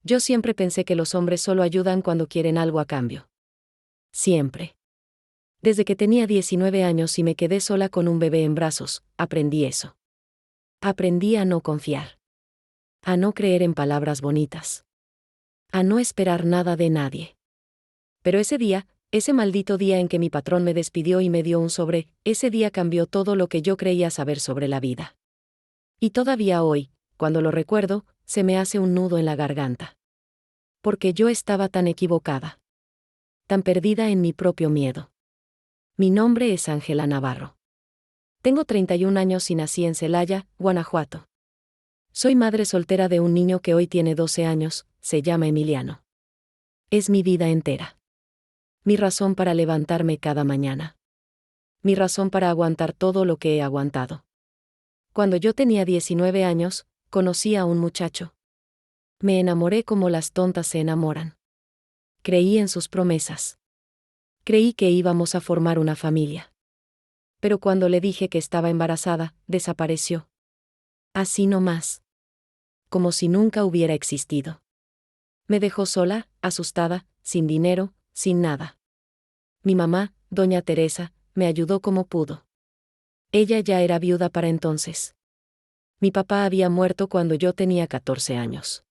Yo siempre pensé que los hombres solo ayudan cuando quieren algo a cambio. Siempre. Desde que tenía 19 años y me quedé sola con un bebé en brazos, aprendí eso. Aprendí a no confiar. A no creer en palabras bonitas. A no esperar nada de nadie. Pero ese maldito día en que mi patrón me despidió y me dio un sobre, ese día cambió todo lo que yo creía saber sobre la vida. Y todavía hoy, cuando lo recuerdo, se me hace un nudo en la garganta. Porque yo estaba tan equivocada. Tan perdida en mi propio miedo. Mi nombre es Ángela Navarro. Tengo 31 años y nací en Celaya, Guanajuato. Soy madre soltera de un niño que hoy tiene 12 años, se llama Emiliano. Es mi vida entera. Mi razón para levantarme cada mañana. Mi razón para aguantar todo lo que he aguantado. Cuando yo tenía 19 años, conocí a un muchacho. Me enamoré como las tontas se enamoran. Creí en sus promesas. Creí que íbamos a formar una familia. Pero cuando le dije que estaba embarazada, desapareció. Así nomás. Como si nunca hubiera existido. Me dejó sola, asustada, sin dinero, sin nada. Mi mamá, doña Teresa, me ayudó como pudo. Ella ya era viuda para entonces. Mi papá había muerto cuando yo tenía 14 años.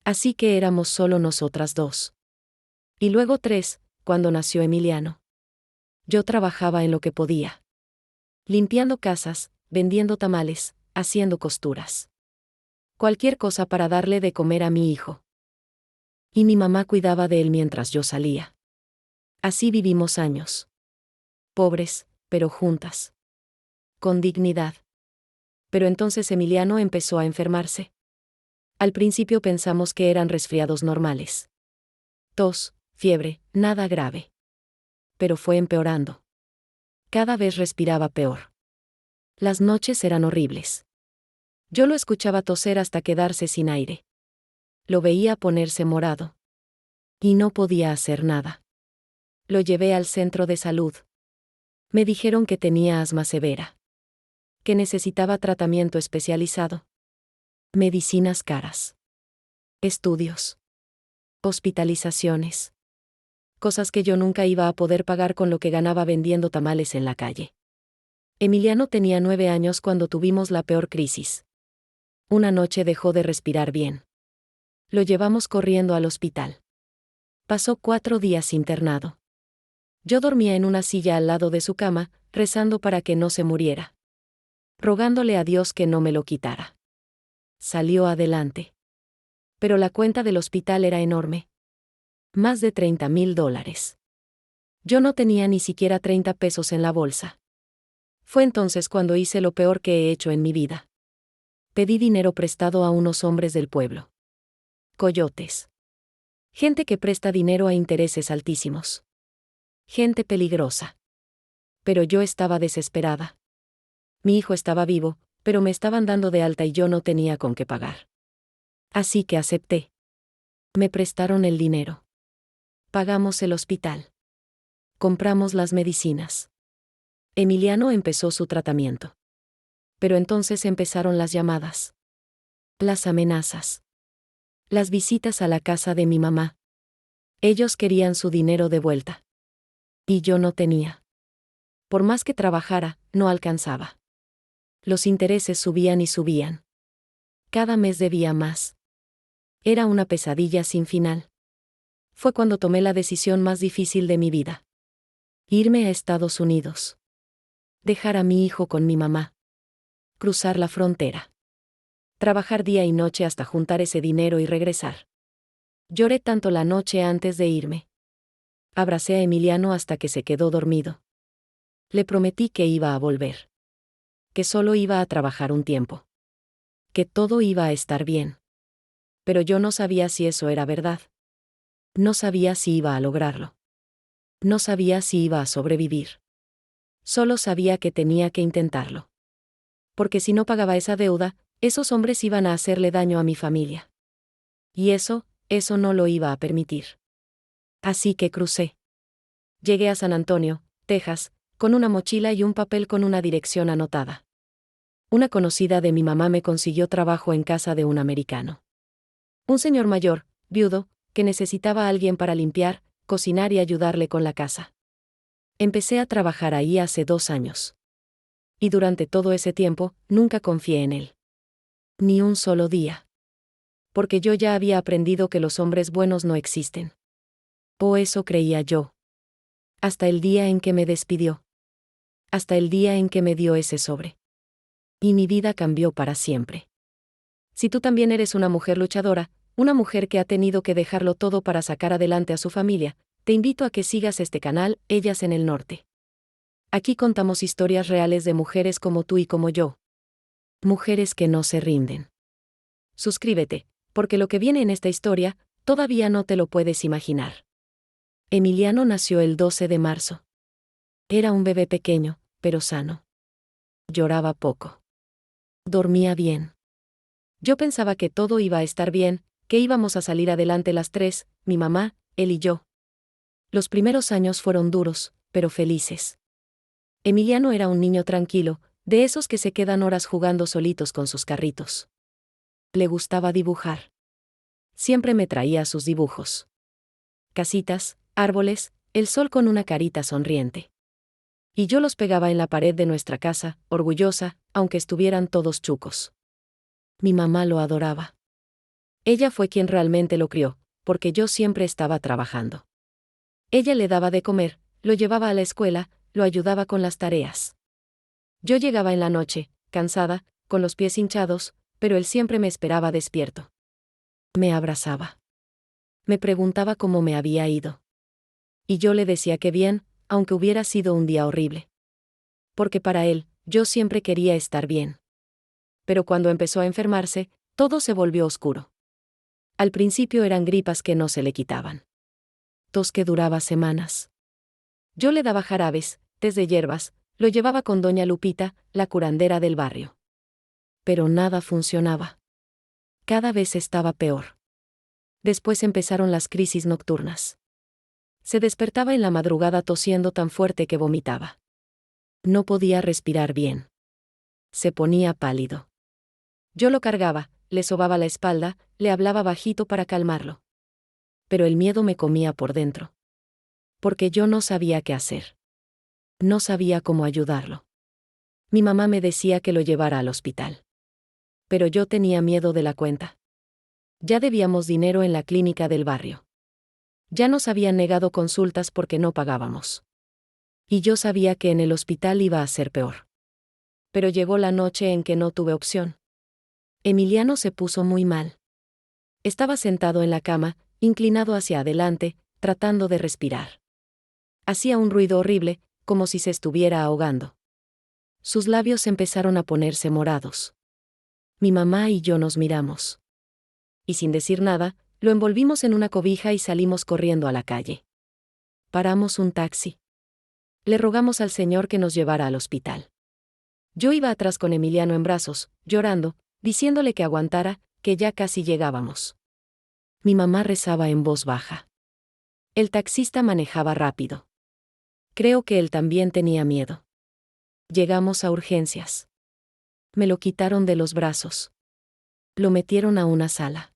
Así que éramos solo nosotras dos. Y luego 3, cuando nació Emiliano. Yo trabajaba en lo que podía. Limpiando casas, vendiendo tamales, haciendo costuras. Cualquier cosa para darle de comer a mi hijo. Y mi mamá cuidaba de él mientras yo salía. Así vivimos años. Pobres, pero juntas. Con dignidad. Pero entonces Emiliano empezó a enfermarse. Al principio pensamos que eran resfriados normales. Tos, fiebre, nada grave. Pero fue empeorando. Cada vez respiraba peor. Las noches eran horribles. Yo lo escuchaba toser hasta quedarse sin aire. Lo veía ponerse morado. Y no podía hacer nada. Lo llevé al centro de salud. Me dijeron que tenía asma severa. Que necesitaba tratamiento especializado. Medicinas caras. Estudios. Hospitalizaciones. Cosas que yo nunca iba a poder pagar con lo que ganaba vendiendo tamales en la calle. Emiliano tenía 9 años cuando tuvimos la peor crisis. Una noche dejó de respirar bien. Lo llevamos corriendo al hospital. Pasó 4 días internado. Yo dormía en una silla al lado de su cama, rezando para que no se muriera. Rogándole a Dios que no me lo quitara. Salió adelante. Pero la cuenta del hospital era enorme. Más de $30,000. Yo no tenía ni siquiera 30 pesos en la bolsa. Fue entonces cuando hice lo peor que he hecho en mi vida. Pedí dinero prestado a unos hombres del pueblo. Coyotes. Gente que presta dinero a intereses altísimos. Gente peligrosa. Pero yo estaba desesperada. Mi hijo estaba vivo, pero me estaban dando de alta y yo no tenía con qué pagar. Así que acepté. Me prestaron el dinero. Pagamos el hospital. Compramos las medicinas. Emiliano empezó su tratamiento. Pero entonces empezaron las llamadas. Las amenazas. Las visitas a la casa de mi mamá. Ellos querían su dinero de vuelta. Y yo no tenía. Por más que trabajara, no alcanzaba. Los intereses subían y subían. Cada mes debía más. Era una pesadilla sin final. Fue cuando tomé la decisión más difícil de mi vida. Irme a Estados Unidos. Dejar a mi hijo con mi mamá. Cruzar la frontera. Trabajar día y noche hasta juntar ese dinero y regresar. Lloré tanto la noche antes de irme. Abracé a Emiliano hasta que se quedó dormido. Le prometí que iba a volver. Que solo iba a trabajar un tiempo. Que todo iba a estar bien. Pero yo no sabía si eso era verdad. No sabía si iba a lograrlo. No sabía si iba a sobrevivir. Solo sabía que tenía que intentarlo. Porque si no pagaba esa deuda, esos hombres iban a hacerle daño a mi familia. Y eso no lo iba a permitir. Así que crucé. Llegué a San Antonio, Texas, con una mochila y un papel con una dirección anotada. Una conocida de mi mamá me consiguió trabajo en casa de un americano. Un señor mayor, viudo, que necesitaba a alguien para limpiar, cocinar y ayudarle con la casa. Empecé a trabajar ahí hace 2 años. Y durante todo ese tiempo, nunca confié en él. Ni un solo día. Porque yo ya había aprendido que los hombres buenos no existen. O eso creía yo. Hasta el día en que me despidió. Hasta el día en que me dio ese sobre. Y mi vida cambió para siempre. Si tú también eres una mujer luchadora, una mujer que ha tenido que dejarlo todo para sacar adelante a su familia, te invito a que sigas este canal, Ellas en el Norte. Aquí contamos historias reales de mujeres como tú y como yo. Mujeres que no se rinden. Suscríbete, porque lo que viene en esta historia, todavía no te lo puedes imaginar. Emiliano nació el 12 de marzo. Era un bebé pequeño, pero sano. Lloraba poco. Dormía bien. Yo pensaba que todo iba a estar bien, que íbamos a salir adelante las tres, mi mamá, él y yo. Los primeros años fueron duros, pero felices. Emiliano era un niño tranquilo, de esos que se quedan horas jugando solitos con sus carritos. Le gustaba dibujar. Siempre me traía sus dibujos. Casitas, árboles, el sol con una carita sonriente. Y yo los pegaba en la pared de nuestra casa, orgullosa, aunque estuvieran todos chucos. Mi mamá lo adoraba. Ella fue quien realmente lo crió, porque yo siempre estaba trabajando. Ella le daba de comer, lo llevaba a la escuela, lo ayudaba con las tareas. Yo llegaba en la noche, cansada, con los pies hinchados, pero él siempre me esperaba despierto. Me abrazaba. Me preguntaba cómo me había ido. Y yo le decía que bien, aunque hubiera sido un día horrible. Porque para él, yo siempre quería estar bien. Pero cuando empezó a enfermarse, todo se volvió oscuro. Al principio eran gripas que no se le quitaban. Tos que duraba semanas. Yo le daba jarabes, tés de hierbas, lo llevaba con doña Lupita, la curandera del barrio. Pero nada funcionaba. Cada vez estaba peor. Después empezaron las crisis nocturnas. Se despertaba en la madrugada tosiendo tan fuerte que vomitaba. No podía respirar bien. Se ponía pálido. Yo lo cargaba, le sobaba la espalda, le hablaba bajito para calmarlo. Pero el miedo me comía por dentro. Porque yo no sabía qué hacer. No sabía cómo ayudarlo. Mi mamá me decía que lo llevara al hospital. Pero yo tenía miedo de la cuenta. Ya debíamos dinero en la clínica del barrio. Ya nos habían negado consultas porque no pagábamos. Y yo sabía que en el hospital iba a ser peor. Pero llegó la noche en que no tuve opción. Emiliano se puso muy mal. Estaba sentado en la cama, inclinado hacia adelante, tratando de respirar. Hacía un ruido horrible, como si se estuviera ahogando. Sus labios empezaron a ponerse morados. Mi mamá y yo nos miramos. Y sin decir nada, lo envolvimos en una cobija y salimos corriendo a la calle. Paramos un taxi. Le rogamos al señor que nos llevara al hospital. Yo iba atrás con Emiliano en brazos, llorando, diciéndole que aguantara, que ya casi llegábamos. Mi mamá rezaba en voz baja. El taxista manejaba rápido. Creo que él también tenía miedo. Llegamos a urgencias. Me lo quitaron de los brazos. Lo metieron a una sala.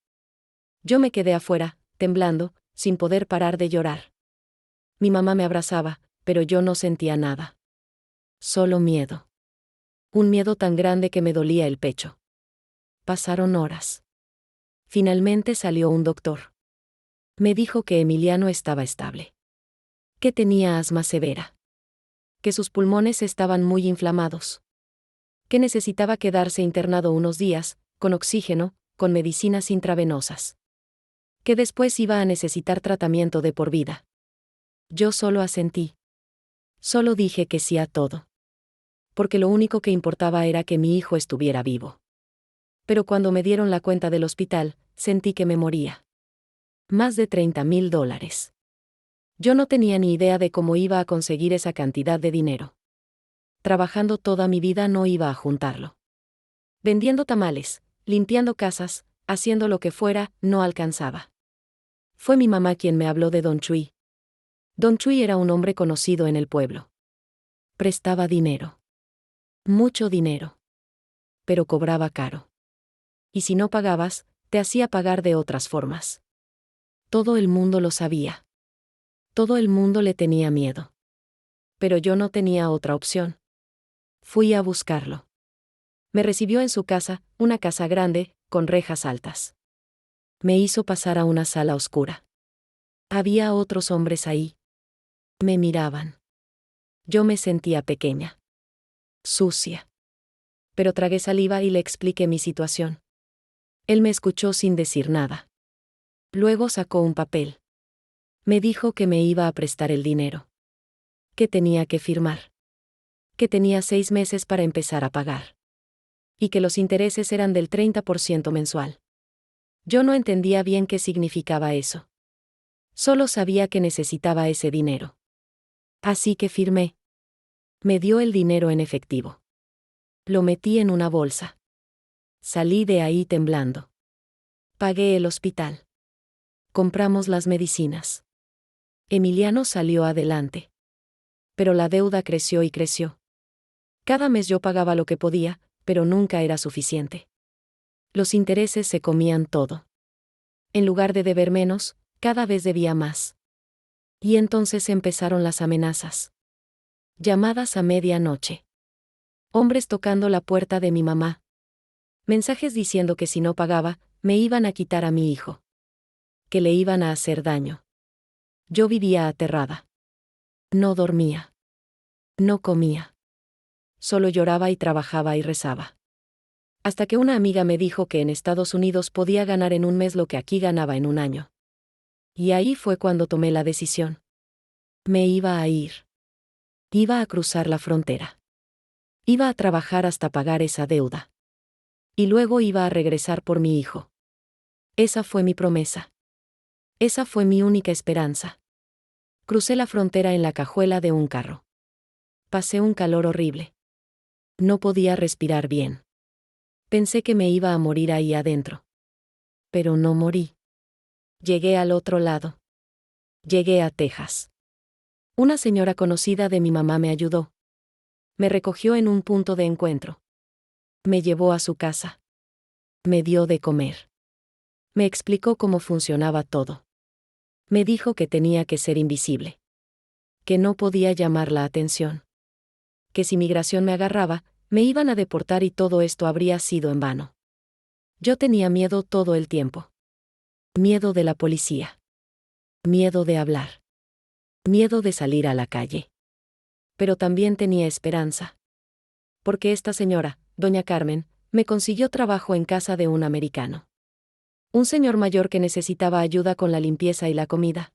Yo me quedé afuera, temblando, sin poder parar de llorar. Mi mamá me abrazaba, pero yo no sentía nada. Solo miedo. Un miedo tan grande que me dolía el pecho. Pasaron horas. Finalmente salió un doctor. Me dijo que Emiliano estaba estable. Que tenía asma severa. Que sus pulmones estaban muy inflamados. Que necesitaba quedarse internado unos días, con oxígeno, con medicinas intravenosas. Que después iba a necesitar tratamiento de por vida. Yo solo asentí. Solo dije que sí a todo. Porque lo único que importaba era que mi hijo estuviera vivo. Pero cuando me dieron la cuenta del hospital, sentí que me moría. Más de $30,000. Yo no tenía ni idea de cómo iba a conseguir esa cantidad de dinero. Trabajando toda mi vida no iba a juntarlo. Vendiendo tamales, limpiando casas, haciendo lo que fuera, no alcanzaba. Fue mi mamá quien me habló de Don Chuy. Don Chuy era un hombre conocido en el pueblo. Prestaba dinero. Mucho dinero. Pero cobraba caro. Y si no pagabas, te hacía pagar de otras formas. Todo el mundo lo sabía. Todo el mundo le tenía miedo. Pero yo no tenía otra opción. Fui a buscarlo. Me recibió en su casa, una casa grande, con rejas altas. Me hizo pasar a una sala oscura. Había otros hombres ahí. Me miraban. Yo me sentía pequeña. Sucia. Pero tragué saliva y le expliqué mi situación. Él me escuchó sin decir nada. Luego sacó un papel. Me dijo que me iba a prestar el dinero. Que tenía que firmar. Que tenía 6 meses para empezar a pagar. Y que los intereses eran del 30% mensual. Yo no entendía bien qué significaba eso. Solo sabía que necesitaba ese dinero. Así que firmé. Me dio el dinero en efectivo. Lo metí en una bolsa. Salí de ahí temblando. Pagué el hospital. Compramos las medicinas. Emiliano salió adelante. Pero la deuda creció y creció. Cada mes yo pagaba lo que podía, pero nunca era suficiente. Los intereses se comían todo. En lugar de deber menos, cada vez debía más. Y entonces empezaron las amenazas. Llamadas a medianoche. Hombres tocando la puerta de mi mamá. Mensajes diciendo que si no pagaba, me iban a quitar a mi hijo. Que le iban a hacer daño. Yo vivía aterrada. No dormía. No comía. Solo lloraba y trabajaba y rezaba. Hasta que una amiga me dijo que en Estados Unidos podía ganar en un mes lo que aquí ganaba en un año. Y ahí fue cuando tomé la decisión. Me iba a ir. Iba a cruzar la frontera. Iba a trabajar hasta pagar esa deuda. Y luego iba a regresar por mi hijo. Esa fue mi promesa. Esa fue mi única esperanza. Crucé la frontera en la cajuela de un carro. Pasé un calor horrible. No podía respirar bien. Pensé que me iba a morir ahí adentro. Pero no morí. Llegué al otro lado. Llegué a Texas. Una señora conocida de mi mamá me ayudó. Me recogió en un punto de encuentro. Me llevó a su casa. Me dio de comer. Me explicó cómo funcionaba todo. Me dijo que tenía que ser invisible. Que no podía llamar la atención. Que si migración me agarraba, me iban a deportar y todo esto habría sido en vano. Yo tenía miedo todo el tiempo. Miedo de la policía. Miedo de hablar. Miedo de salir a la calle. Pero también tenía esperanza. Porque esta señora, doña Carmen, me consiguió trabajo en casa de un americano. Un señor mayor que necesitaba ayuda con la limpieza y la comida.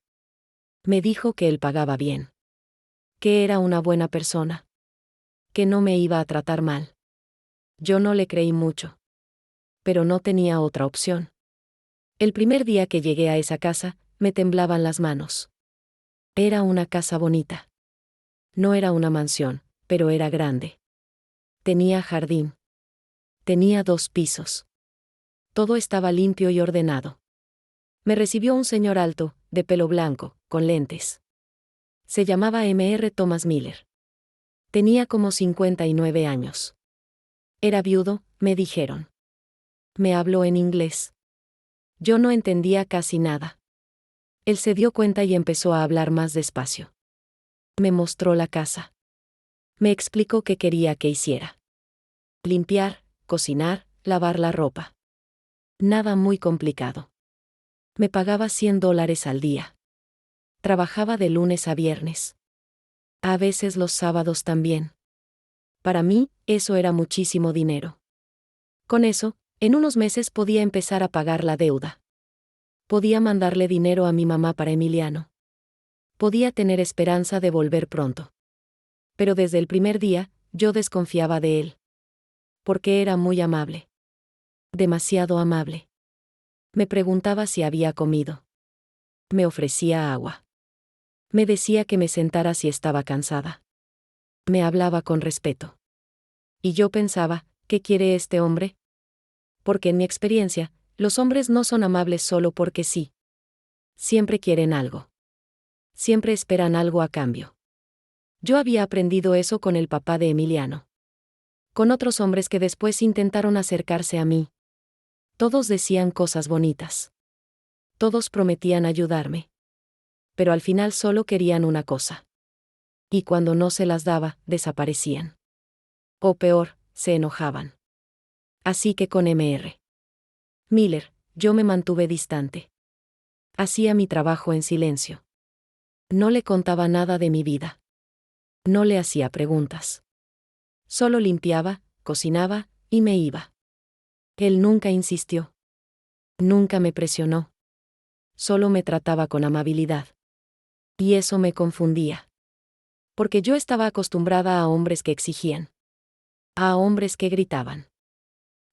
Me dijo que él pagaba bien. Que era una buena persona. Que no me iba a tratar mal. Yo no le creí mucho. Pero no tenía otra opción. El primer día que llegué a esa casa, me temblaban las manos. Era una casa bonita. No era una mansión, pero era grande. Tenía jardín. Tenía 2 pisos. Todo estaba limpio y ordenado. Me recibió un señor alto, de pelo blanco, con lentes. Se llamaba M.R. Thomas Miller. Tenía como 59 años. Era viudo, me dijeron. Me habló en inglés. Yo no entendía casi nada. Él se dio cuenta y empezó a hablar más despacio. Me mostró la casa. Me explicó qué quería que hiciera. Limpiar, cocinar, lavar la ropa. Nada muy complicado. Me pagaba $100 al día. Trabajaba de lunes a viernes. A veces los sábados también. Para mí, eso era muchísimo dinero. Con eso, en unos meses podía empezar a pagar la deuda. Podía mandarle dinero a mi mamá para Emiliano. Podía tener esperanza de volver pronto. Pero desde el primer día, yo desconfiaba de él. Porque era muy amable. Demasiado amable. Me preguntaba si había comido. Me ofrecía agua. Me decía que me sentara si estaba cansada. Me hablaba con respeto. Y yo pensaba, ¿qué quiere este hombre? Porque en mi experiencia, los hombres no son amables solo porque sí. Siempre quieren algo. Siempre esperan algo a cambio. Yo había aprendido eso con el papá de Emiliano. Con otros hombres que después intentaron acercarse a mí. Todos decían cosas bonitas. Todos prometían ayudarme. Pero al final solo querían una cosa. Y cuando no se las daba, desaparecían. O peor, se enojaban. Así que con Mr. Miller, yo me mantuve distante. Hacía mi trabajo en silencio. No le contaba nada de mi vida. No le hacía preguntas. Solo limpiaba, cocinaba, y me iba. Él nunca insistió. Nunca me presionó. Solo me trataba con amabilidad. Y eso me confundía. Porque yo estaba acostumbrada a hombres que exigían. A hombres que gritaban.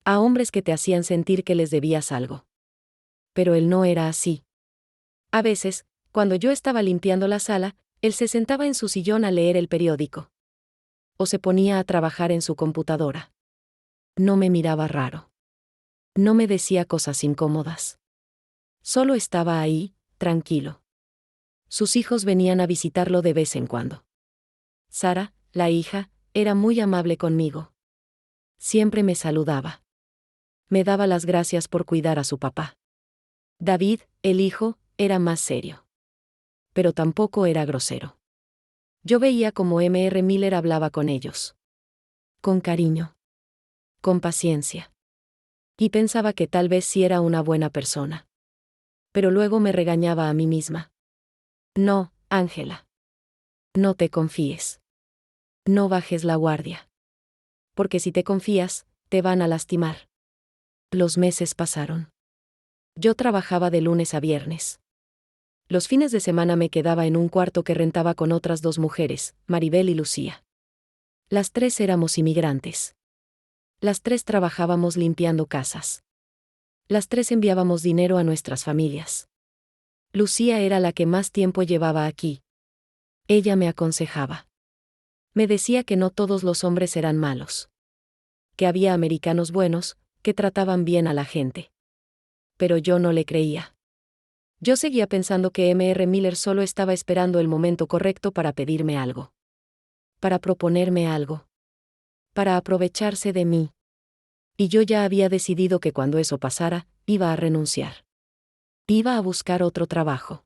A hombres que te hacían sentir que les debías algo. Pero él no era así. A veces, cuando yo estaba limpiando la sala, él se sentaba en su sillón a leer el periódico. O se ponía a trabajar en su computadora. No me miraba raro. No me decía cosas incómodas. Solo estaba ahí, tranquilo. Sus hijos venían a visitarlo de vez en cuando. Sara, la hija, era muy amable conmigo. Siempre me saludaba. Me daba las gracias por cuidar a su papá. David, el hijo, era más serio. Pero tampoco era grosero. Yo veía cómo Mr. Miller hablaba con ellos. Con cariño. Con paciencia. Y pensaba que tal vez sí era una buena persona. Pero luego me regañaba a mí misma. No, Ángela. No te confíes. No bajes la guardia. Porque si te confías, te van a lastimar. Los meses pasaron. Yo trabajaba de lunes a viernes. Los fines de semana me quedaba en un cuarto que rentaba con otras 2 mujeres, Maribel y Lucía. Las 3 éramos inmigrantes. Las 3 trabajábamos limpiando casas. Las 3 enviábamos dinero a nuestras familias. Lucía era la que más tiempo llevaba aquí. Ella me aconsejaba. Me decía que no todos los hombres eran malos. Que había americanos buenos, que trataban bien a la gente. Pero yo no le creía. Yo seguía pensando que Mr. Miller solo estaba esperando el momento correcto para pedirme algo. Para proponerme algo. Para aprovecharse de mí. Y yo ya había decidido que cuando eso pasara, iba a renunciar. Iba a buscar otro trabajo.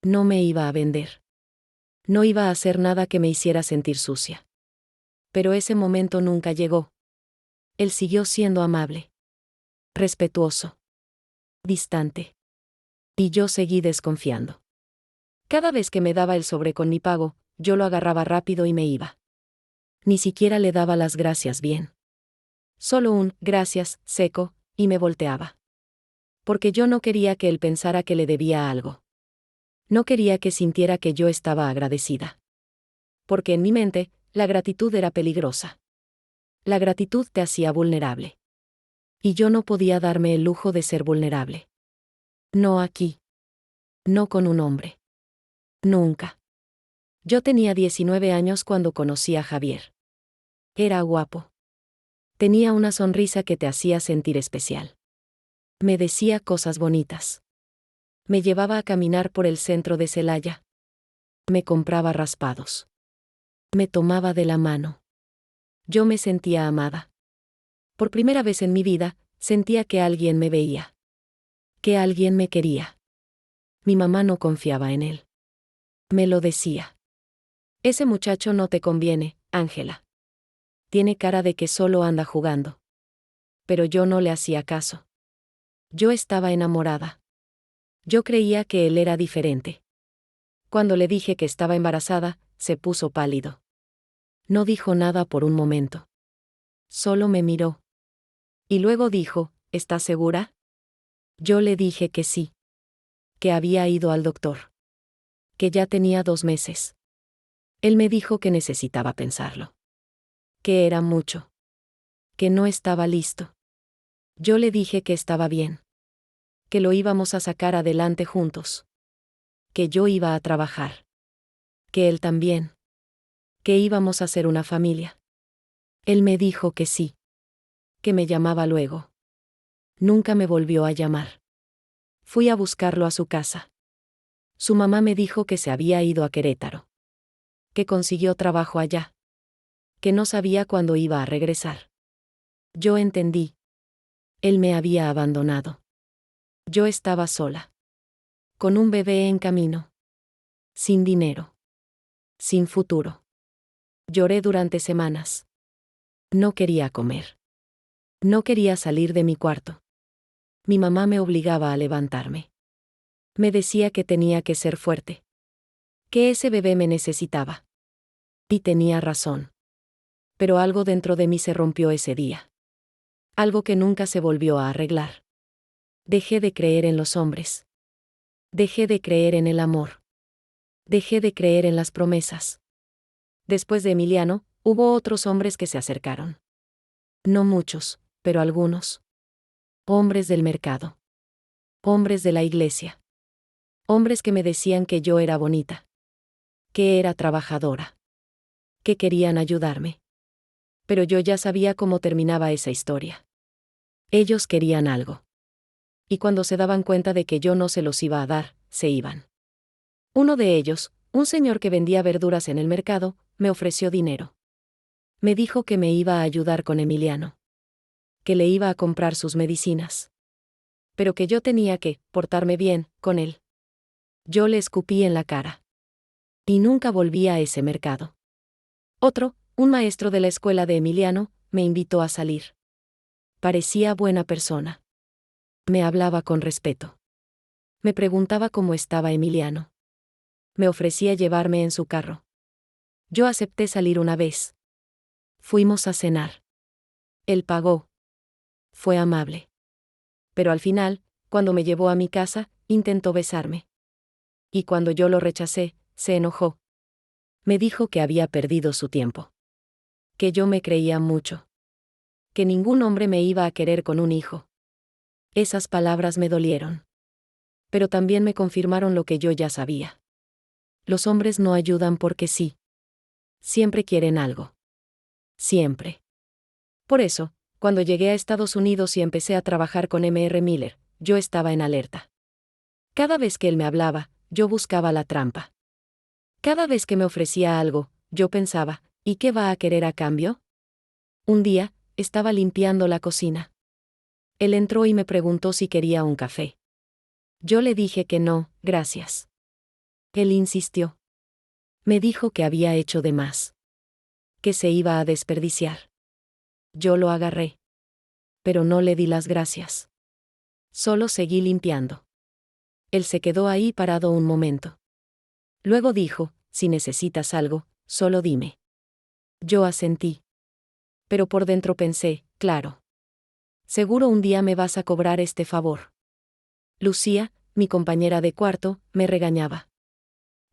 No me iba a vender. No iba a hacer nada que me hiciera sentir sucia. Pero ese momento nunca llegó. Él siguió siendo amable. Respetuoso. Distante. Y yo seguí desconfiando. Cada vez que me daba el sobre con mi pago, yo lo agarraba rápido y me iba. Ni siquiera le daba las gracias bien. Solo un gracias seco, y me volteaba. Porque yo no quería que él pensara que le debía algo. No quería que sintiera que yo estaba agradecida. Porque en mi mente, la gratitud era peligrosa. La gratitud te hacía vulnerable. Y yo no podía darme el lujo de ser vulnerable. No aquí. No con un hombre. Nunca. Yo tenía 19 años cuando conocí a Javier. Era guapo. Tenía una sonrisa que te hacía sentir especial. Me decía cosas bonitas. Me llevaba a caminar por el centro de Celaya. Me compraba raspados. Me tomaba de la mano. Yo me sentía amada. Por primera vez en mi vida, sentía que alguien me veía. Que alguien me quería. Mi mamá no confiaba en él. Me lo decía. Ese muchacho no te conviene, Ángela. Tiene cara de que solo anda jugando. Pero yo no le hacía caso. Yo estaba enamorada. Yo creía que él era diferente. Cuando le dije que estaba embarazada, se puso pálido. No dijo nada por un momento. Solo me miró. Y luego dijo, ¿estás segura? Yo le dije que sí. Que había ido al doctor. Que ya tenía 2 meses. Él me dijo que necesitaba pensarlo. Que era mucho. Que no estaba listo. Yo le dije que estaba bien. Que lo íbamos a sacar adelante juntos. Que yo iba a trabajar. Que él también. Que íbamos a ser una familia. Él me dijo que sí. Que me llamaba luego. Nunca me volvió a llamar. Fui a buscarlo a su casa. Su mamá me dijo que se había ido a Querétaro. Que consiguió trabajo allá. Que no sabía cuándo iba a regresar. Yo entendí. Él me había abandonado. Yo estaba sola. con un bebé en camino. Sin dinero. Sin futuro. Lloré durante semanas. No quería comer. No quería salir de mi cuarto. Mi mamá me obligaba a levantarme. Me decía que tenía que ser fuerte. Que ese bebé me necesitaba. Y tenía razón. Pero algo dentro de mí se rompió ese día. Algo que nunca se volvió a arreglar. Dejé de creer en los hombres. Dejé de creer en el amor. Dejé de creer en las promesas. Después de Emiliano, hubo otros hombres que se acercaron. No muchos, pero algunos. Hombres del mercado. Hombres de la iglesia. Hombres que me decían que yo era bonita. Que era trabajadora. Que querían ayudarme. Pero yo ya sabía cómo terminaba esa historia. Ellos querían algo. Y cuando se daban cuenta de que yo no se los iba a dar, se iban. Uno de ellos, un señor que vendía verduras en el mercado, me ofreció dinero. Me dijo que me iba a ayudar con Emiliano. Que le iba a comprar sus medicinas. Pero que yo tenía que portarme bien con él. Yo le escupí en la cara. Y nunca volví a ese mercado. Otro, un maestro de la escuela de Emiliano, me invitó a salir. Parecía buena persona. Me hablaba con respeto. Me preguntaba cómo estaba Emiliano. Me ofrecía llevarme en su carro. Yo acepté salir una vez. Fuimos a cenar. Él pagó. Fue amable. Pero al final, cuando me llevó a mi casa, intentó besarme. Y cuando yo lo rechacé, se enojó. Me dijo que había perdido su tiempo. Que yo me creía mucho. Que ningún hombre me iba a querer con un hijo. Esas palabras me dolieron. Pero también me confirmaron lo que yo ya sabía. Los hombres no ayudan porque sí. Siempre quieren algo. Siempre. Por eso, cuando llegué a Estados Unidos y empecé a trabajar con M.R. Miller, yo estaba en alerta. Cada vez que él me hablaba, yo buscaba la trampa. Cada vez que me ofrecía algo, yo pensaba, ¿y qué va a querer a cambio? Un día, estaba limpiando la cocina. Él entró y me preguntó si quería un café. Yo le dije que no, gracias. Él insistió. Me dijo que había hecho de más. Que se iba a desperdiciar. Yo lo agarré. Pero no le di las gracias. Solo seguí limpiando. Él se quedó ahí parado un momento. Luego dijo, si necesitas algo, solo dime. Yo asentí. Pero por dentro pensé, claro. Seguro un día me vas a cobrar este favor. Lucía, mi compañera de cuarto, me regañaba.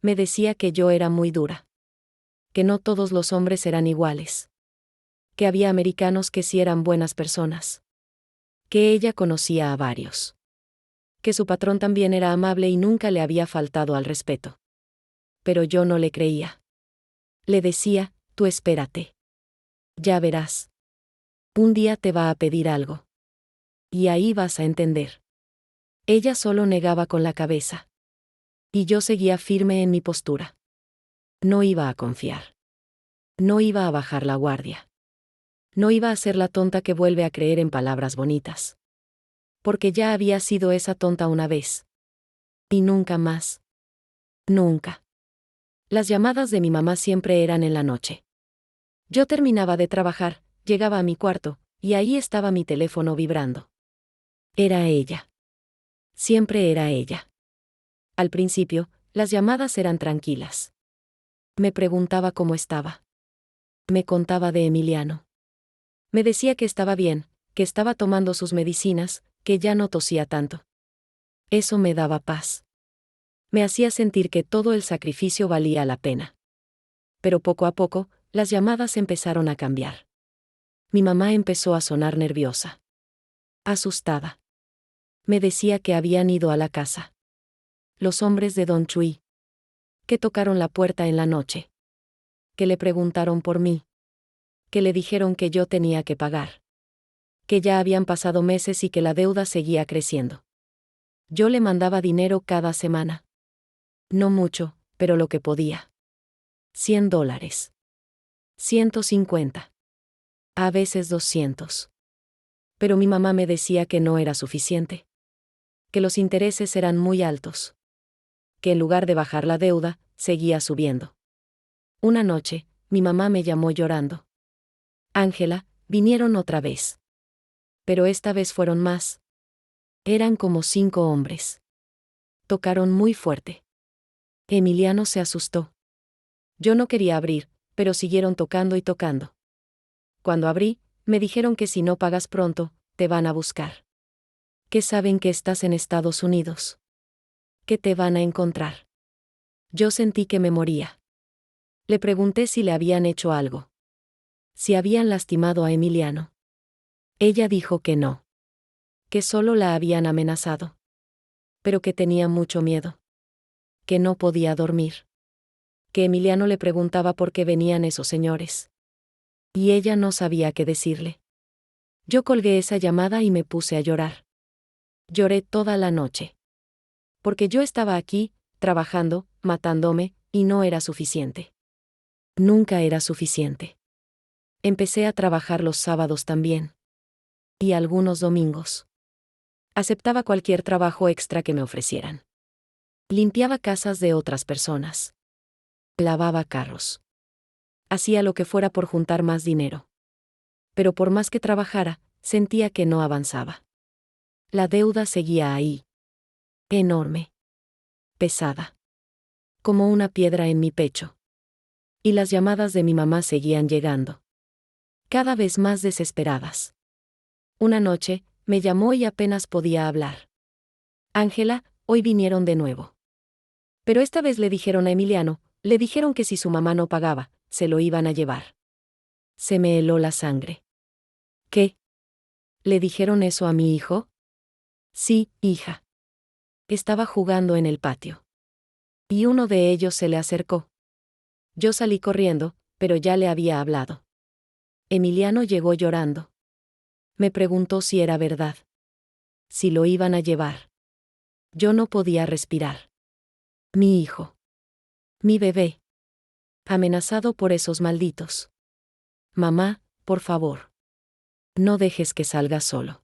Me decía que yo era muy dura. Que no todos los hombres eran iguales. Que había americanos que sí eran buenas personas. Que ella conocía a varios. Que su patrón también era amable y nunca le había faltado al respeto. Pero yo no le creía. Le decía, tú espérate. Ya verás. Un día te va a pedir algo. Y ahí vas a entender. Ella solo negaba con la cabeza. Y yo seguía firme en mi postura. No iba a confiar. No iba a bajar la guardia. No iba a ser la tonta que vuelve a creer en palabras bonitas. Porque ya había sido esa tonta una vez. Y nunca más. Nunca. Las llamadas de mi mamá siempre eran en la noche. Yo terminaba de trabajar, llegaba a mi cuarto, y ahí estaba mi teléfono vibrando. Era ella. Siempre era ella. Al principio, las llamadas eran tranquilas. Me preguntaba cómo estaba. Me contaba de Emiliano. Me decía que estaba bien, que estaba tomando sus medicinas, que ya no tosía tanto. Eso me daba paz. Me hacía sentir que todo el sacrificio valía la pena. Pero poco a poco, las llamadas empezaron a cambiar. Mi mamá empezó a sonar nerviosa. Asustada. Me decía que habían ido a la casa. Los hombres de Don Chui. Que tocaron la puerta en la noche. Que le preguntaron por mí. Que le dijeron que yo tenía que pagar. Que ya habían pasado meses y que la deuda seguía creciendo. Yo le mandaba dinero cada semana. No mucho, pero lo que podía. $100. 150. A veces 200. Pero mi mamá me decía que no era suficiente. Que los intereses eran muy altos. que en lugar de bajar la deuda, seguía subiendo. Una noche, mi mamá me llamó llorando. Ángela, vinieron otra vez. Pero esta vez fueron más. Eran como 5 hombres. Tocaron muy fuerte. Emiliano se asustó. Yo no quería abrir, pero siguieron tocando y tocando. Cuando abrí, me dijeron que si no pagas pronto, te van a buscar. Que saben que estás en Estados Unidos. Que te van a encontrar. Yo sentí que me moría. Le pregunté si le habían hecho algo. Si habían lastimado a Emiliano. Ella dijo que no. Que solo la habían amenazado. Pero que tenía mucho miedo. Que no podía dormir. Que Emiliano le preguntaba por qué venían esos señores. Y ella no sabía qué decirle. Yo colgué esa llamada y me puse a llorar. Lloré toda la noche. Porque yo estaba aquí, trabajando, matándome, y no era suficiente. Nunca era suficiente. Empecé a trabajar los sábados también. Y algunos domingos. Aceptaba cualquier trabajo extra que me ofrecieran. Limpiaba casas de otras personas. Lavaba carros. Hacía lo que fuera por juntar más dinero. Pero por más que trabajara, sentía que no avanzaba. La deuda seguía ahí. Enorme. Pesada. Como una piedra en mi pecho. Y las llamadas de mi mamá seguían llegando. Cada vez más desesperadas. Una noche, me llamó y apenas podía hablar. Ángela, hoy vinieron de nuevo. Pero esta vez le dijeron a Emiliano, le dijeron que si su mamá no pagaba, se lo iban a llevar. Se me heló la sangre. ¿Qué? ¿Le dijeron eso a mi hijo? Sí, hija. Estaba jugando en el patio. Y uno de ellos se le acercó. Yo salí corriendo, pero ya le había hablado. Emiliano llegó llorando. Me preguntó si era verdad. Si lo iban a llevar. Yo no podía respirar. Mi hijo. Mi bebé. Amenazado por esos malditos. Mamá, por favor. No dejes que salga solo.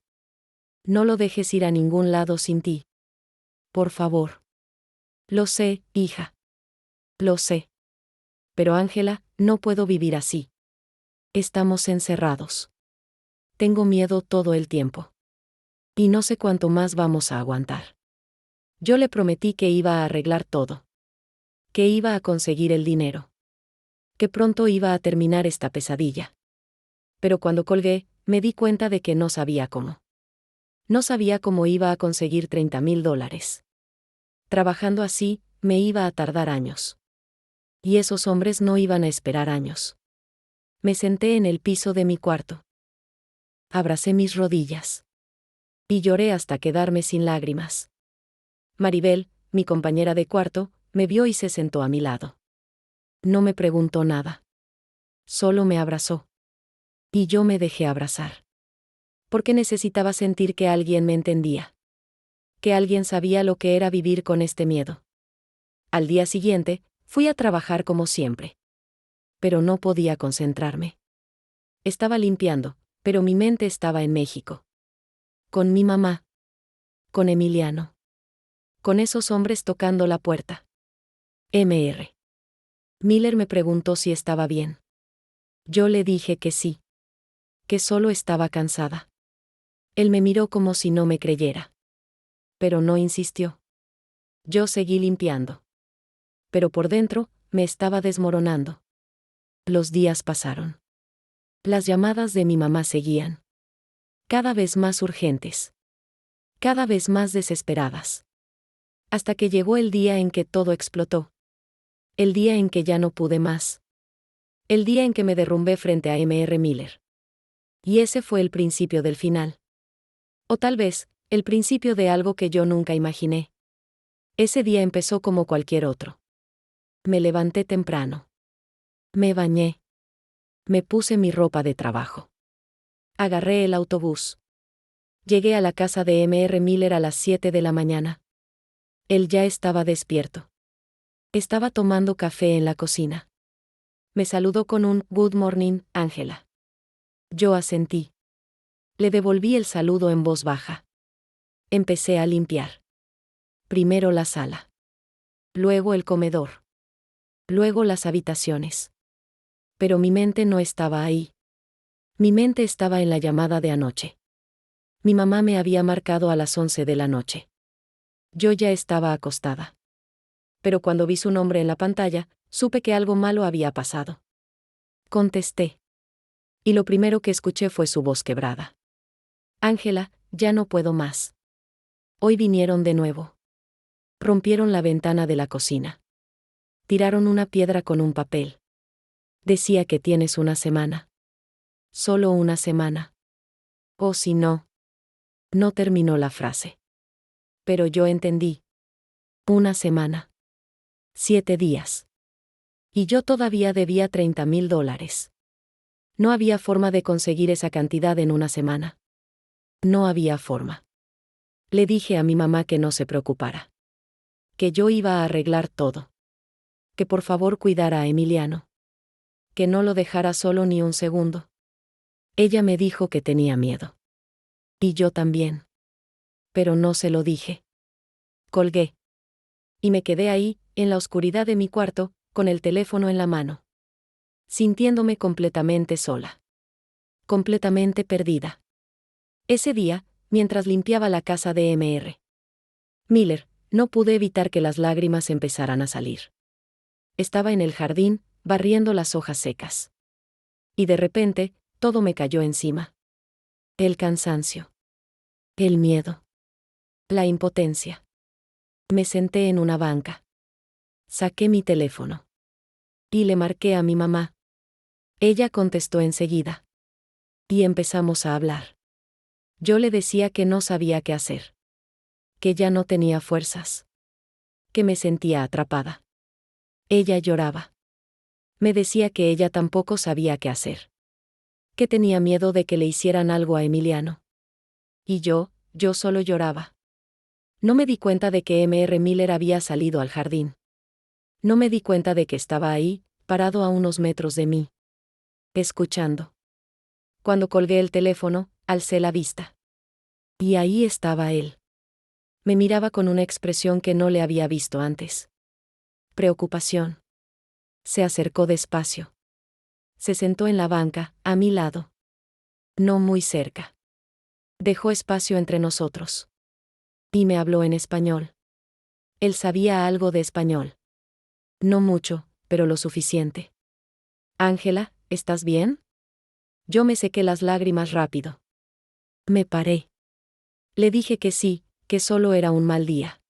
No lo dejes ir a ningún lado sin ti. Por favor. Lo sé, hija. Lo sé. Pero Ángela, no puedo vivir así. Estamos encerrados. Tengo miedo todo el tiempo. Y no sé cuánto más vamos a aguantar. Yo le prometí que iba a arreglar todo. Que iba a conseguir el dinero. Que pronto iba a terminar esta pesadilla. Pero cuando colgué, me di cuenta de que no sabía cómo. No sabía cómo iba a conseguir $30,000. Trabajando así, me iba a tardar años. Y esos hombres no iban a esperar años. Me senté en el piso de mi cuarto. Abracé mis rodillas. Y lloré hasta quedarme sin lágrimas. Maribel, mi compañera de cuarto, me vio y se sentó a mi lado. No me preguntó nada. Solo me abrazó. Y yo me dejé abrazar. Porque necesitaba sentir que alguien me entendía. Que alguien sabía lo que era vivir con este miedo. Al día siguiente, fui a trabajar como siempre. Pero no podía concentrarme. Estaba limpiando, pero mi mente estaba en México. Con mi mamá. Con Emiliano. Con esos hombres tocando la puerta. Mr. Miller me preguntó si estaba bien. Yo le dije que sí. Que solo estaba cansada. Él me miró como si no me creyera. Pero no insistió. Yo seguí limpiando. Pero por dentro, me estaba desmoronando. Los días pasaron. Las llamadas de mi mamá seguían. Cada vez más urgentes. Cada vez más desesperadas. Hasta que llegó el día en que todo explotó. El día en que ya no pude más. El día en que me derrumbé frente a Mr. Miller. Y ese fue el principio del final. O tal vez, el principio de algo que yo nunca imaginé. Ese día empezó como cualquier otro. Me levanté temprano. Me bañé. Me puse mi ropa de trabajo. Agarré el autobús. Llegué a la casa de Mr. Miller a las 7 de la mañana. Él ya estaba despierto. Estaba tomando café en la cocina. Me saludó con un "Good morning, Ángela". Yo asentí. Le devolví el saludo en voz baja. Empecé a limpiar. Primero la sala. luego el comedor, luego las habitaciones. Pero mi mente no estaba ahí. Mi mente estaba en la llamada de anoche. Mi mamá me había marcado a las 11 de la noche. Yo ya estaba acostada. Pero cuando vi su nombre en la pantalla, supe que algo malo había pasado. Contesté. Y lo primero que escuché fue su voz quebrada. Ángela, ya no puedo más. Hoy vinieron de nuevo. Rompieron la ventana de la cocina. Tiraron una piedra con un papel. Decía que tienes una semana. Solo una semana. O si no. No terminó la frase. Pero yo entendí. Una semana. 7 días. Y yo todavía debía $30,000. No había forma de conseguir esa cantidad en una semana. No había forma. Le dije a mi mamá que no se preocupara. Que yo iba a arreglar todo. Que por favor cuidara a Emiliano. Que no lo dejara solo ni un segundo. Ella me dijo que tenía miedo. Y yo también. Pero no se lo dije. Colgué. Y me quedé ahí, en la oscuridad de mi cuarto, con el teléfono en la mano. Sintiéndome completamente sola. Completamente perdida. Ese día, mientras limpiaba la casa de Mr. Miller, no pude evitar que las lágrimas empezaran a salir. Estaba en el jardín, barriendo las hojas secas. Y de repente, todo me cayó encima. El cansancio. El miedo. La impotencia. Me senté en una banca. Saqué mi teléfono. Y le marqué a mi mamá. Ella contestó enseguida. Y empezamos a hablar. Yo le decía que no sabía qué hacer. Que ya no tenía fuerzas. Que me sentía atrapada. Ella lloraba. Me decía que ella tampoco sabía qué hacer. Que tenía miedo de que le hicieran algo a Emiliano. Y yo solo lloraba. No me di cuenta de que Mr. Miller había salido al jardín. No me di cuenta de que estaba ahí, parado a unos metros de mí. Escuchando. Cuando colgué el teléfono, alcé la vista. Y ahí estaba él. Me miraba con una expresión que no le había visto antes. Preocupación. Se acercó despacio. Se sentó en la banca, a mi lado. No muy cerca. Dejó espacio entre nosotros. Y me habló en español. Él sabía algo de español. No mucho, pero lo suficiente. Ángela, ¿estás bien? Yo me sequé las lágrimas rápido. Me paré. Le dije que sí, que solo era un mal día.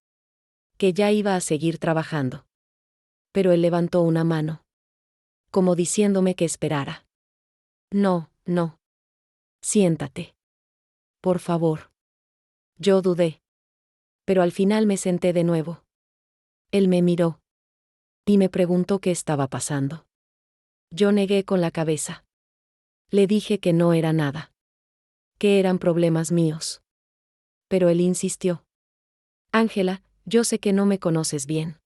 Que ya iba a seguir trabajando. Pero él levantó una mano. Como diciéndome que esperara. No, no. Siéntate. Por favor. Yo dudé. Pero al final me senté de nuevo. Él me miró. Y me preguntó qué estaba pasando. Yo negué con la cabeza. Le dije que no era nada. Que eran problemas míos. Pero él insistió. Ángela, yo sé que no me conoces bien.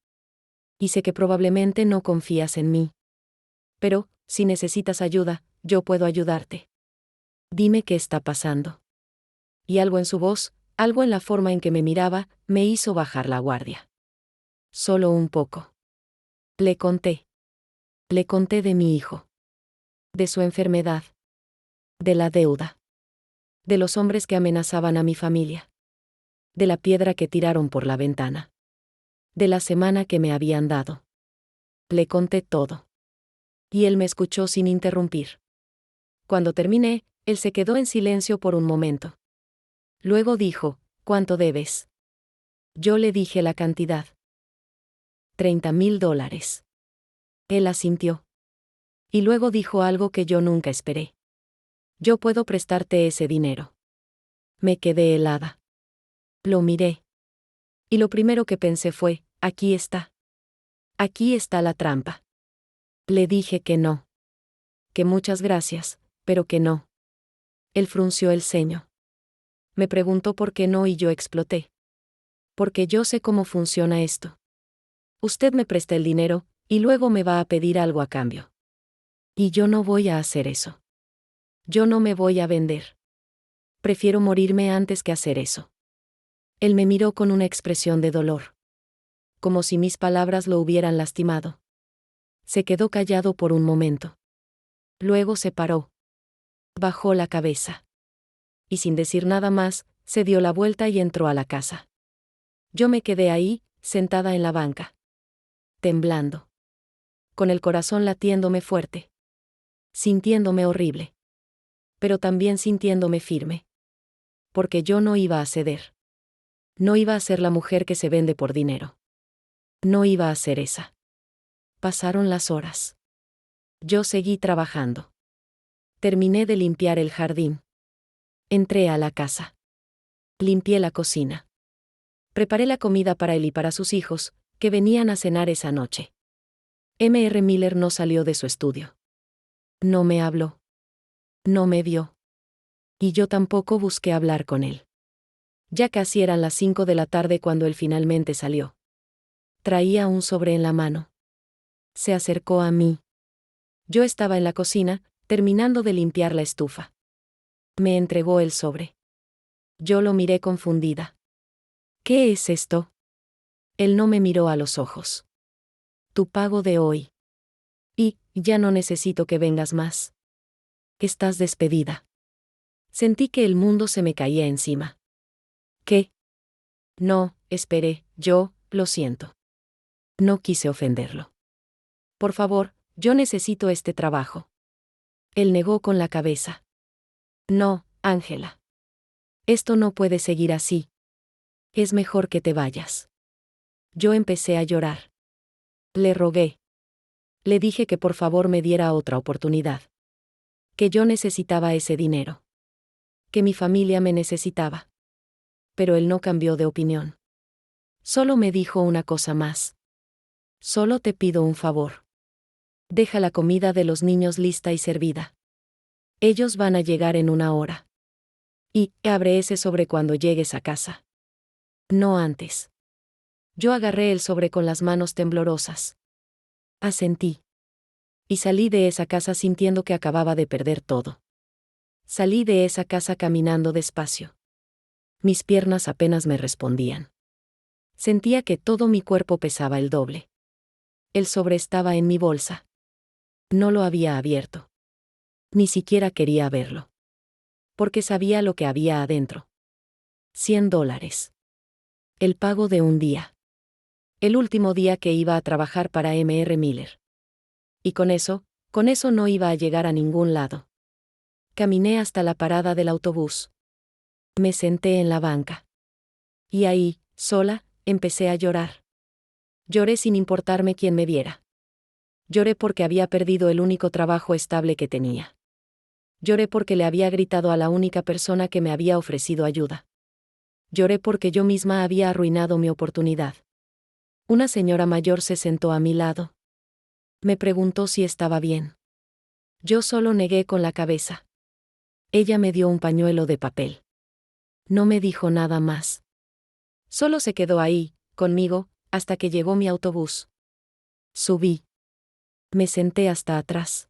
Y sé que probablemente no confías en mí. Pero, si necesitas ayuda, yo puedo ayudarte. Dime qué está pasando. Y algo en su voz, algo en la forma en que me miraba, me hizo bajar la guardia. Solo un poco. Le conté. Le conté de mi hijo. De su enfermedad. De la deuda. De los hombres que amenazaban a mi familia. De la piedra que tiraron por la ventana. De la semana que me habían dado. Le conté todo. Y él me escuchó sin interrumpir. Cuando terminé, él se quedó en silencio por un momento. Luego dijo, ¿cuánto debes? Yo le dije la cantidad. $30,000. Él asintió. Y luego dijo algo que yo nunca esperé. Yo puedo prestarte ese dinero. Me quedé helada. Lo miré. Y lo primero que pensé fue, aquí está. Aquí está la trampa. Le dije que no. Que muchas gracias, pero que no. Él frunció el ceño. Me preguntó por qué no y yo exploté. Porque yo sé cómo funciona esto. Usted me presta el dinero, y luego me va a pedir algo a cambio. Y yo no voy a hacer eso. Yo no me voy a vender. Prefiero morirme antes que hacer eso. Él me miró con una expresión de dolor. como si mis palabras lo hubieran lastimado. Se quedó callado por un momento. Luego se paró. Bajó la cabeza. Y sin decir nada más, se dio la vuelta y entró a la casa. Yo me quedé ahí, sentada en la banca. Temblando. Con el corazón latiéndome fuerte. Sintiéndome horrible. Pero también sintiéndome firme. Porque yo no iba a ceder. No iba a ser la mujer que se vende por dinero. No iba a ser esa. Pasaron las horas. Yo seguí trabajando. Terminé de limpiar el jardín. Entré a la casa. Limpié la cocina. Preparé la comida para él y para sus hijos, que venían a cenar esa noche. M.R. Miller no salió de su estudio. No me habló. No me vio. Y yo tampoco busqué hablar con él. Ya casi eran las 5 de la tarde cuando él finalmente salió. Traía un sobre en la mano. Se acercó a mí. Yo estaba en la cocina, terminando de limpiar la estufa. Me entregó el sobre. Yo lo miré confundida. ¿Qué es esto? Él no me miró a los ojos. Tu pago de hoy. Y, ya no necesito que vengas más. Estás despedida. Sentí que el mundo se me caía encima. ¿Qué? No, esperé, lo siento. No quise ofenderlo. Por favor, yo necesito este trabajo. Él negó con la cabeza. No, Ángela. Esto no puede seguir así. Es mejor que te vayas. Yo empecé a llorar. Le rogué. Le dije que por favor me diera otra oportunidad. Que yo necesitaba ese dinero. Que mi familia me necesitaba. Pero él no cambió de opinión. Solo me dijo una cosa más. Solo te pido un favor. Deja la comida de los niños lista y servida. Ellos van a llegar en 1 hora. Y abre ese sobre cuando llegues a casa. No antes. Yo agarré el sobre con las manos temblorosas. Asentí. Y salí de esa casa sintiendo que acababa de perder todo. Salí de esa casa caminando despacio. Mis piernas apenas me respondían. Sentía que todo mi cuerpo pesaba el doble. El sobre estaba en mi bolsa. No lo había abierto. Ni siquiera quería verlo. Porque sabía lo que había adentro. $100. El pago de un día. El último día que iba a trabajar para M.R. Miller. Y con eso no iba a llegar a ningún lado. Caminé hasta la parada del autobús. Me senté en la banca. Y ahí, sola, empecé a llorar. Lloré sin importarme quién me viera. Lloré porque había perdido el único trabajo estable que tenía. Lloré porque le había gritado a la única persona que me había ofrecido ayuda. Lloré porque yo misma había arruinado mi oportunidad. Una señora mayor se sentó a mi lado. Me preguntó si estaba bien. Yo solo negué con la cabeza. Ella me dio un pañuelo de papel. No me dijo nada más. Solo se quedó ahí, conmigo, hasta que llegó mi autobús. Subí. Me senté hasta atrás.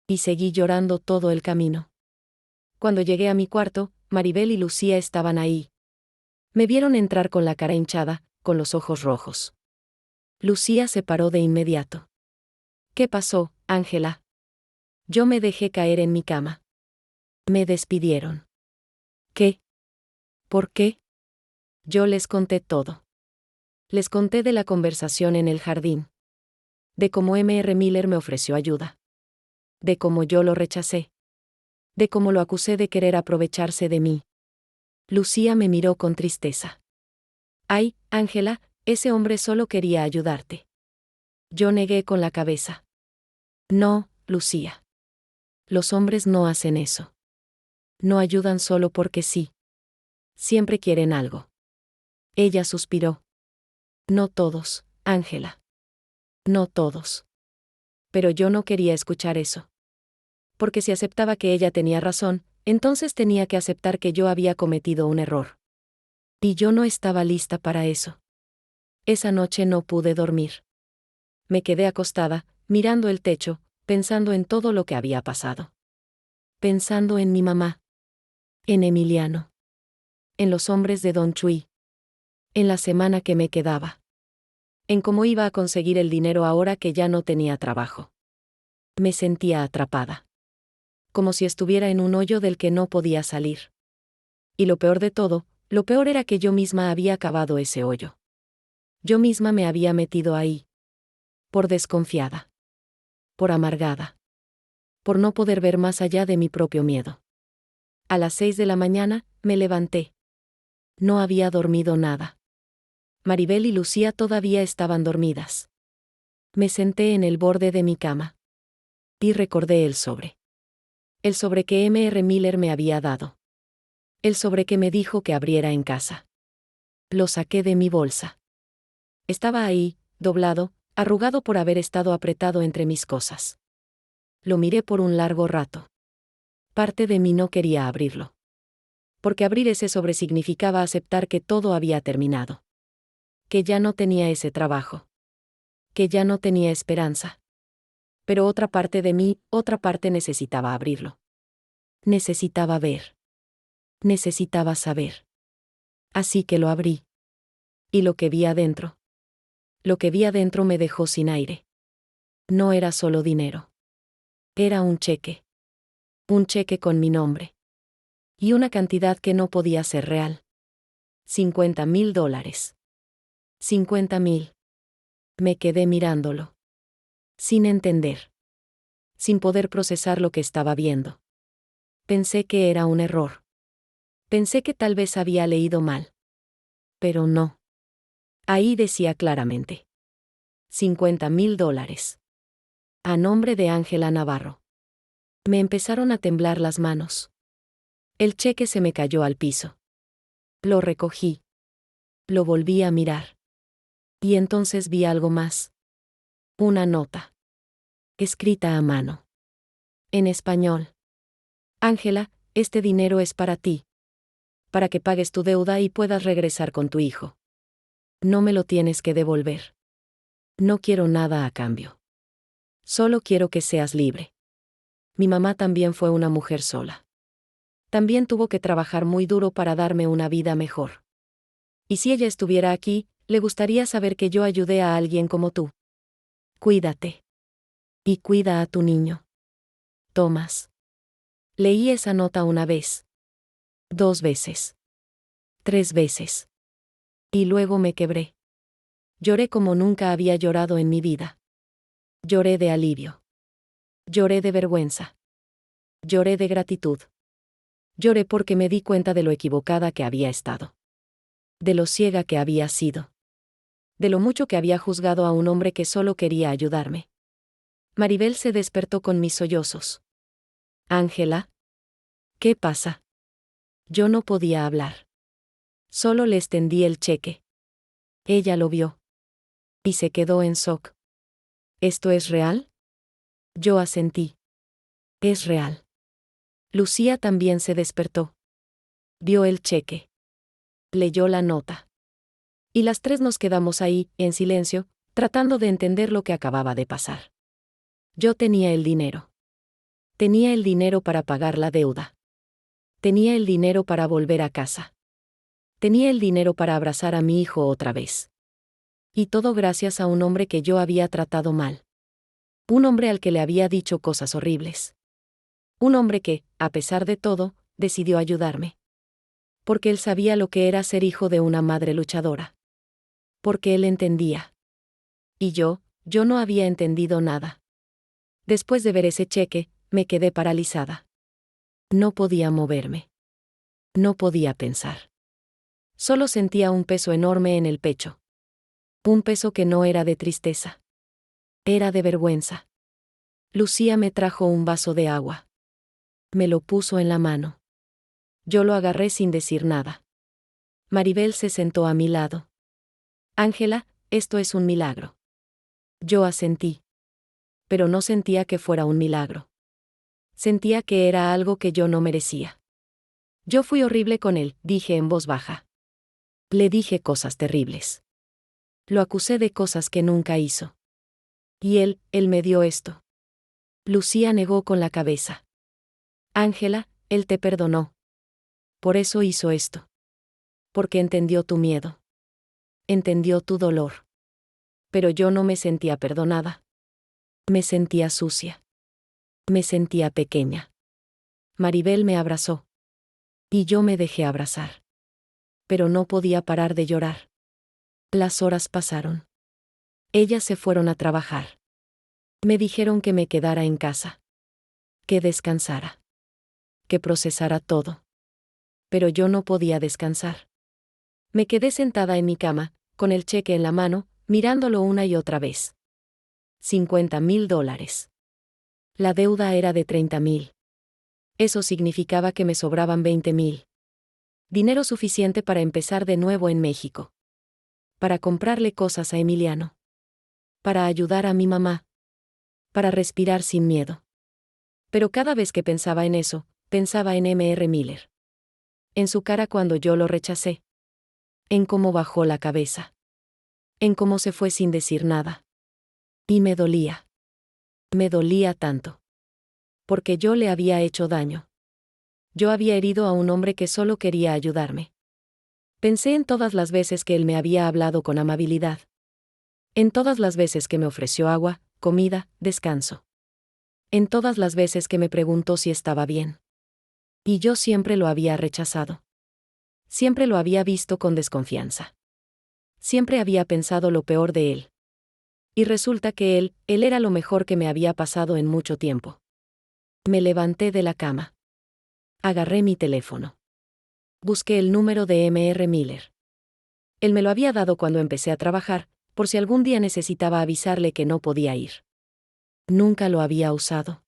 Y seguí llorando todo el camino. Cuando llegué a mi cuarto, Maribel y Lucía estaban ahí. Me vieron entrar con la cara hinchada, con los ojos rojos. Lucía se paró de inmediato. ¿Qué pasó, Ángela? Yo me dejé caer en mi cama. Me despidieron. ¿Qué? ¿Por qué? Yo les conté todo. Les conté de la conversación en el jardín. De cómo M.R. Miller me ofreció ayuda. De cómo yo lo rechacé. De cómo lo acusé de querer aprovecharse de mí. Lucía me miró con tristeza. Ay, Ángela, ese hombre solo quería ayudarte. Yo negué con la cabeza. No, Lucía. Los hombres no hacen eso. No ayudan solo porque sí. Siempre quieren algo. Ella suspiró. No todos, Ángela. No todos. Pero yo no quería escuchar eso. Porque si aceptaba que ella tenía razón, entonces tenía que aceptar que yo había cometido un error. Y yo no estaba lista para eso. Esa noche no pude dormir. Me quedé acostada, mirando el techo, pensando en todo lo que había pasado. Pensando en mi mamá. En Emiliano. En los hombres de Don Chui. En la semana que me quedaba. en cómo iba a conseguir el dinero ahora que ya no tenía trabajo. Me sentía atrapada. Como si estuviera en un hoyo del que no podía salir. Y lo peor de todo, lo peor era que yo misma había cavado ese hoyo. Yo misma me había metido ahí. Por desconfiada. Por amargada. Por no poder ver más allá de mi propio miedo. A las 6 de la mañana, me levanté. No había dormido nada. Maribel y Lucía todavía estaban dormidas. Me senté en el borde de mi cama. Y recordé el sobre. El sobre que M.R. Miller me había dado. El sobre que me dijo que abriera en casa. Lo saqué de mi bolsa. Estaba ahí, doblado, arrugado por haber estado apretado entre mis cosas. Lo miré por un largo rato. Parte de mí no quería abrirlo. Porque abrir ese sobre significaba aceptar que todo había terminado. Que ya no tenía ese trabajo. Que ya no tenía esperanza. Pero otra parte de mí, otra parte necesitaba abrirlo. Necesitaba ver. Necesitaba saber. Así que lo abrí. Y lo que vi adentro. Lo que vi adentro me dejó sin aire. No era solo dinero. Era un cheque. Un cheque con mi nombre. Y una cantidad que no podía ser real. $50,000. 50,000. Me quedé mirándolo. Sin entender. Sin poder procesar lo que estaba viendo. Pensé que era un error. Pensé que tal vez había leído mal. Pero no. Ahí decía claramente. $50,000. A nombre de Ángela Navarro. Me empezaron a temblar las manos. El cheque se me cayó al piso. Lo recogí. Lo volví a mirar. Y entonces vi algo más. Una nota. Escrita a mano. En español. Ángela, este dinero es para ti. Para que pagues tu deuda y puedas regresar con tu hijo. No me lo tienes que devolver. No quiero nada a cambio. Solo quiero que seas libre. Mi mamá también fue una mujer sola. También tuvo que trabajar muy duro para darme una vida mejor. Y si ella estuviera aquí, le gustaría saber que yo ayudé a alguien como tú. Cuídate. Y cuida a tu niño. Tomás. Leí esa nota una vez. 2 veces. 3 veces. Y luego me quebré. Lloré como nunca había llorado en mi vida. Lloré de alivio. Lloré de vergüenza. Lloré de gratitud. Lloré porque me di cuenta de lo equivocada que había estado. De lo ciega que había sido. De lo mucho que había juzgado a un hombre que solo quería ayudarme. Maribel se despertó con mis sollozos. Ángela. ¿Qué pasa? Yo no podía hablar. Solo le extendí el cheque. Ella lo vio. Y se quedó en shock. ¿Esto es real? Yo asentí. Es real. Lucía también se despertó. Vio el cheque. Leyó la nota. Y las tres nos quedamos ahí, en silencio, tratando de entender lo que acababa de pasar. Yo tenía el dinero. Tenía el dinero para pagar la deuda. Tenía el dinero para volver a casa. Tenía el dinero para abrazar a mi hijo otra vez. Y todo gracias a un hombre que yo había tratado mal. Un hombre al que le había dicho cosas horribles. Un hombre que, a pesar de todo, decidió ayudarme. Porque él sabía lo que era ser hijo de una madre luchadora. Porque él entendía. Y yo no había entendido nada. Después de ver ese cheque, me quedé paralizada. No podía moverme. No podía pensar. Solo sentía un peso enorme en el pecho. Un peso que no era de tristeza. Era de vergüenza. Lucía me trajo un vaso de agua. Me lo puso en la mano. Yo lo agarré sin decir nada. Maribel se sentó a mi lado. Ángela, esto es un milagro. Yo asentí. Pero no sentía que fuera un milagro. Sentía que era algo que yo no merecía. Yo fui horrible con él, dije en voz baja. Le dije cosas terribles. Lo acusé de cosas que nunca hizo. Y él me dio esto. Lucía negó con la cabeza. Ángela, él te perdonó. Por eso hizo esto. Porque entendió tu miedo. Entendió tu dolor. Pero yo no me sentía perdonada. Me sentía sucia. Me sentía pequeña. Maribel me abrazó. Y yo me dejé abrazar. Pero no podía parar de llorar. Las horas pasaron. Ellas se fueron a trabajar. Me dijeron que me quedara en casa. Que descansara. Que procesara todo. Pero yo no podía descansar. Me quedé sentada en mi cama, con el cheque en la mano, mirándolo una y otra vez. $50,000. La deuda era de 30,000. Eso significaba que me sobraban 20,000. Dinero suficiente para empezar de nuevo en México. Para comprarle cosas a Emiliano. Para ayudar a mi mamá. Para respirar sin miedo. Pero cada vez que pensaba en eso, pensaba en M.R. Miller. En su cara cuando yo lo rechacé. En cómo bajó la cabeza. En cómo se fue sin decir nada. Y me dolía. Me dolía tanto. Porque yo le había hecho daño. Yo había herido a un hombre que solo quería ayudarme. Pensé en todas las veces que él me había hablado con amabilidad. En todas las veces que me ofreció agua, comida, descanso. En todas las veces que me preguntó si estaba bien. Y yo siempre lo había rechazado. Siempre lo había visto con desconfianza. Siempre había pensado lo peor de él. Y resulta que él era lo mejor que me había pasado en mucho tiempo. Me levanté de la cama. Agarré mi teléfono. Busqué el número de M.R. Miller. Él me lo había dado cuando empecé a trabajar, por si algún día necesitaba avisarle que no podía ir. Nunca lo había usado.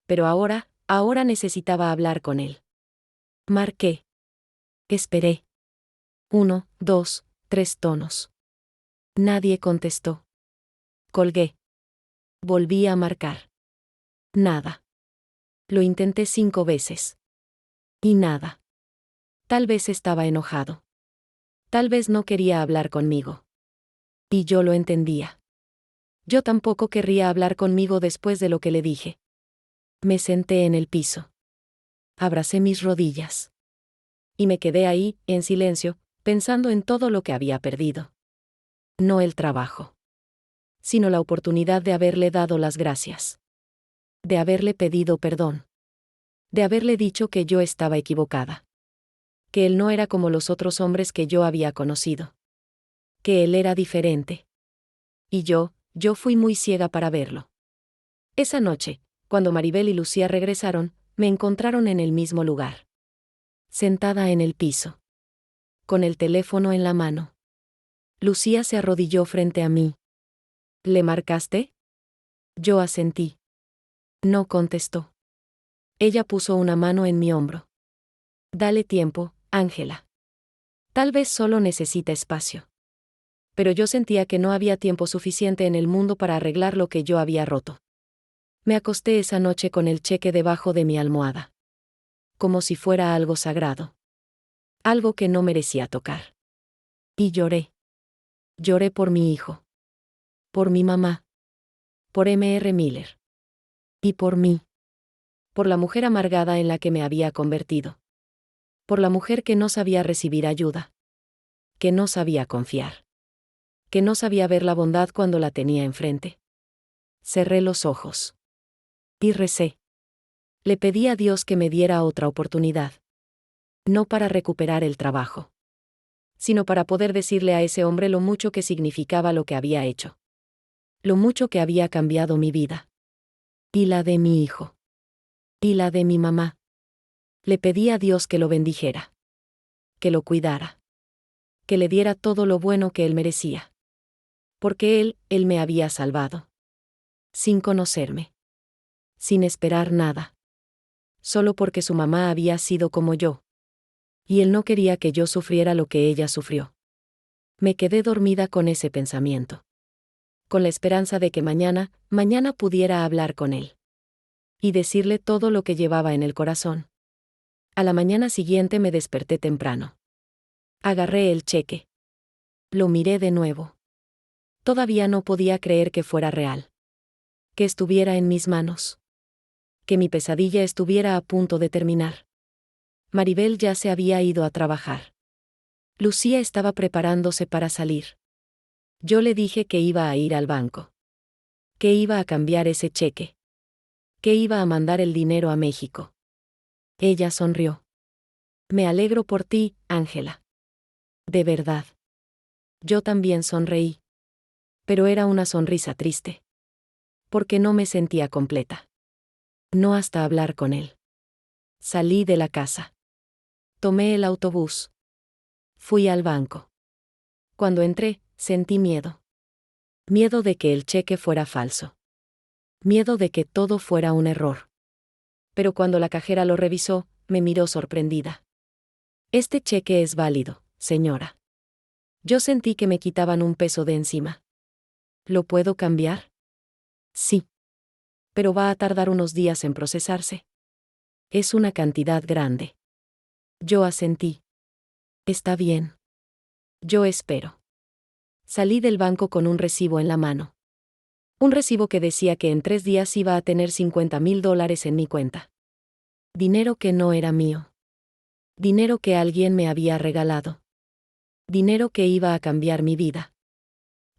Pero ahora necesitaba hablar con él. Marqué. Esperé. 1, 2, 3 tonos. Nadie contestó. Colgué. Volví a marcar. Nada. Lo intenté 5 veces. Y nada. Tal vez estaba enojado. Tal vez no quería hablar conmigo. Y yo lo entendía. Yo tampoco querría hablar conmigo después de lo que le dije. Me senté en el piso. Abracé mis rodillas. Y me quedé ahí, en silencio, pensando en todo lo que había perdido. No el trabajo. Sino la oportunidad de haberle dado las gracias. De haberle pedido perdón. De haberle dicho que yo estaba equivocada. Que él no era como los otros hombres que yo había conocido. Que él era diferente. Y yo fui muy ciega para verlo. Esa noche, cuando Maribel y Lucía regresaron, me encontraron en el mismo lugar. Sentada en el piso. Con el teléfono en la mano. Lucía se arrodilló frente a mí. ¿Le marcaste? Yo asentí. No contestó. Ella puso una mano en mi hombro. Dale tiempo, Ángela. Tal vez solo necesita espacio. Pero yo sentía que no había tiempo suficiente en el mundo para arreglar lo que yo había roto. Me acosté esa noche con el cheque debajo de mi almohada. Como si fuera algo sagrado. Algo que no merecía tocar. Y lloré. Lloré por mi hijo. Por mi mamá. Por M.R. Miller. Y por mí. Por la mujer amargada en la que me había convertido. Por la mujer que no sabía recibir ayuda. Que no sabía confiar. Que no sabía ver la bondad cuando la tenía enfrente. Cerré los ojos. Y recé. Le pedí a Dios que me diera otra oportunidad. No para recuperar el trabajo. Sino para poder decirle a ese hombre lo mucho que significaba lo que había hecho. Lo mucho que había cambiado mi vida. Y la de mi hijo. Y la de mi mamá. Le pedí a Dios que lo bendijera. Que lo cuidara. Que le diera todo lo bueno que él merecía. Porque él me había salvado. Sin conocerme. Sin esperar nada. Solo porque su mamá había sido como yo. Y él no quería que yo sufriera lo que ella sufrió. Me quedé dormida con ese pensamiento. Con la esperanza de que mañana pudiera hablar con él. Y decirle todo lo que llevaba en el corazón. A la mañana siguiente me desperté temprano. Agarré el cheque. Lo miré de nuevo. Todavía no podía creer que fuera real. Que estuviera en mis manos. Que mi pesadilla estuviera a punto de terminar. Maribel ya se había ido a trabajar. Lucía estaba preparándose para salir. Yo le dije que iba a ir al banco. Que iba a cambiar ese cheque. Que iba a mandar el dinero a México. Ella sonrió. Me alegro por ti, Ángela. De verdad. Yo también sonreí. Pero era una sonrisa triste. Porque no me sentía completa. No hasta hablar con él. Salí de la casa. Tomé el autobús. Fui al banco. Cuando entré, sentí miedo. Miedo de que el cheque fuera falso. Miedo de que todo fuera un error. Pero cuando la cajera lo revisó, me miró sorprendida. Este cheque es válido, señora. Yo sentí que me quitaban un peso de encima. ¿Lo puedo cambiar? Sí. Pero va a tardar unos días en procesarse. Es una cantidad grande. Yo asentí. Está bien. Yo espero. Salí del banco con un recibo en la mano. Un recibo que decía que en 3 días iba a tener $50,000 en mi cuenta. Dinero que no era mío. Dinero que alguien me había regalado. Dinero que iba a cambiar mi vida.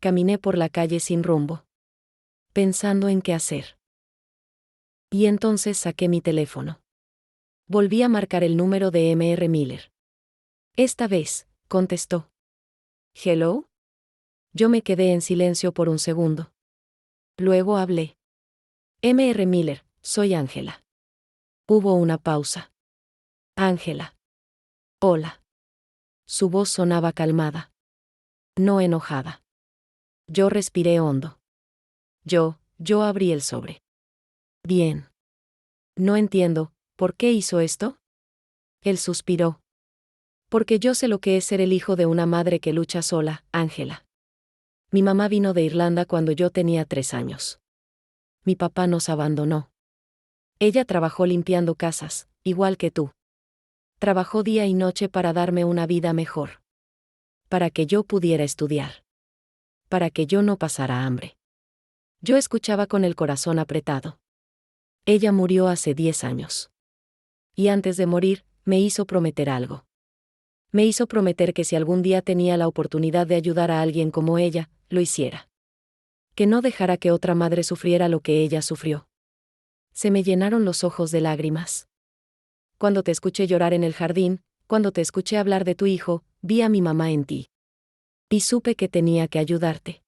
Caminé por la calle sin rumbo. Pensando en qué hacer. Y entonces saqué mi teléfono. Volví a marcar el número de M.R. Miller. Esta vez, contestó. ¿Hello? Yo me quedé en silencio por un segundo. Luego hablé. M.R. Miller, soy Ángela. Hubo una pausa. Ángela. Hola. Su voz sonaba calmada. No enojada. Yo respiré hondo. Yo abrí el sobre. Bien. No entiendo, ¿por qué hizo esto? Él suspiró. Porque yo sé lo que es ser el hijo de una madre que lucha sola, Ángela. Mi mamá vino de Irlanda cuando yo tenía 3 años. Mi papá nos abandonó. Ella trabajó limpiando casas, igual que tú. Trabajó día y noche para darme una vida mejor. Para que yo pudiera estudiar. Para que yo no pasara hambre. Yo escuchaba con el corazón apretado. Ella murió hace 10 años. Y antes de morir, me hizo prometer algo. Me hizo prometer que si algún día tenía la oportunidad de ayudar a alguien como ella, lo hiciera. Que no dejara que otra madre sufriera lo que ella sufrió. Se me llenaron los ojos de lágrimas. Cuando te escuché llorar en el jardín, cuando te escuché hablar de tu hijo, vi a mi mamá en ti. Y supe que tenía que ayudarte.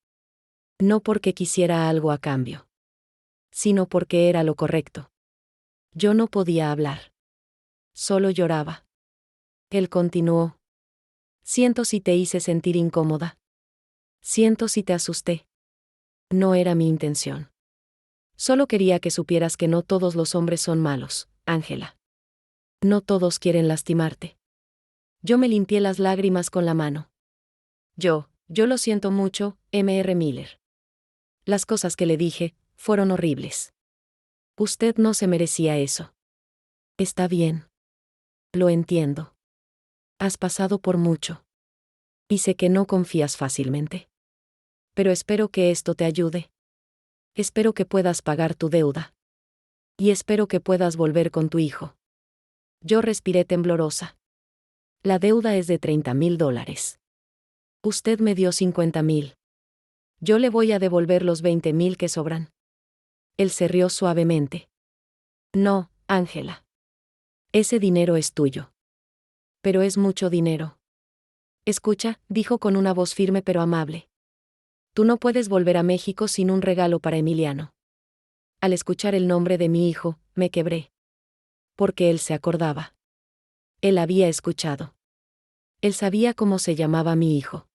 No porque quisiera algo a cambio. Sino porque era lo correcto. Yo no podía hablar. Solo lloraba. Él continuó. Siento si te hice sentir incómoda. Siento si te asusté. No era mi intención. Solo quería que supieras que no todos los hombres son malos, Ángela. No todos quieren lastimarte. Yo me limpié las lágrimas con la mano. Yo lo siento mucho, M.R. Miller. Las cosas que le dije, fueron horribles. Usted no se merecía eso. Está bien. Lo entiendo. Has pasado por mucho. Y sé que no confías fácilmente. Pero espero que esto te ayude. Espero que puedas pagar tu deuda. Y espero que puedas volver con tu hijo. Yo respiré temblorosa. La deuda es de $30,000. Usted me dio 50,000. Yo le voy a devolver los 20,000 que sobran. Él se rió suavemente. No, Ángela. Ese dinero es tuyo. Pero es mucho dinero. Escucha, dijo con una voz firme pero amable. Tú no puedes volver a México sin un regalo para Emiliano. Al escuchar el nombre de mi hijo, me quebré. Porque él se acordaba. Él había escuchado. Él sabía cómo se llamaba mi hijo.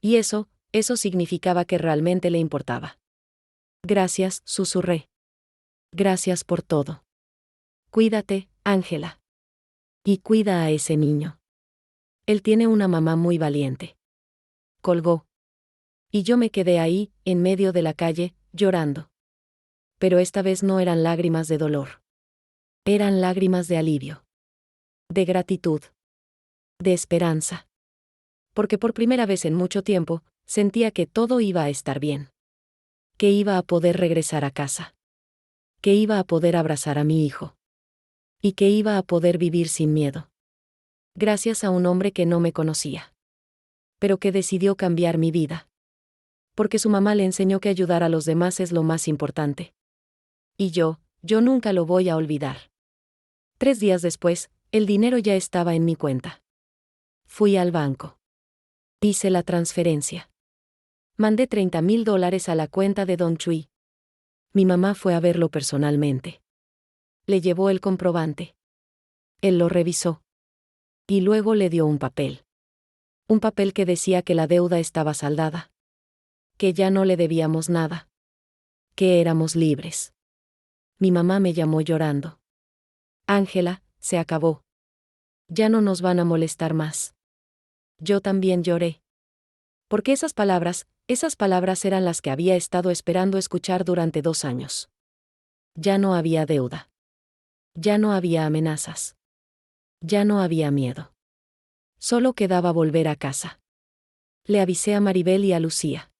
Y eso significaba que realmente le importaba. Gracias, susurré. Gracias por todo. Cuídate, Ángela. Y cuida a ese niño. Él tiene una mamá muy valiente. Colgó. Y yo me quedé ahí, en medio de la calle, llorando. Pero esta vez no eran lágrimas de dolor. Eran lágrimas de alivio. De gratitud. De esperanza. Porque por primera vez en mucho tiempo, sentía que todo iba a estar bien. Que iba a poder regresar a casa. Que iba a poder abrazar a mi hijo. Y que iba a poder vivir sin miedo. Gracias a un hombre que no me conocía. Pero que decidió cambiar mi vida. Porque su mamá le enseñó que ayudar a los demás es lo más importante. Y yo nunca lo voy a olvidar. 3 días después, el dinero ya estaba en mi cuenta. Fui al banco. Hice la transferencia. Mandé $30,000 a la cuenta de Don Chui. Mi mamá fue a verlo personalmente. Le llevó el comprobante. Él lo revisó. Y luego le dio un papel. Un papel que decía que la deuda estaba saldada. Que ya no le debíamos nada. Que éramos libres. Mi mamá me llamó llorando. Ángela, se acabó. Ya no nos van a molestar más. Yo también lloré. Porque esas palabras eran las que había estado esperando escuchar durante 2 años. Ya no había deuda. Ya no había amenazas. Ya no había miedo. Solo quedaba volver a casa. Le avisé a Maribel y a Lucía.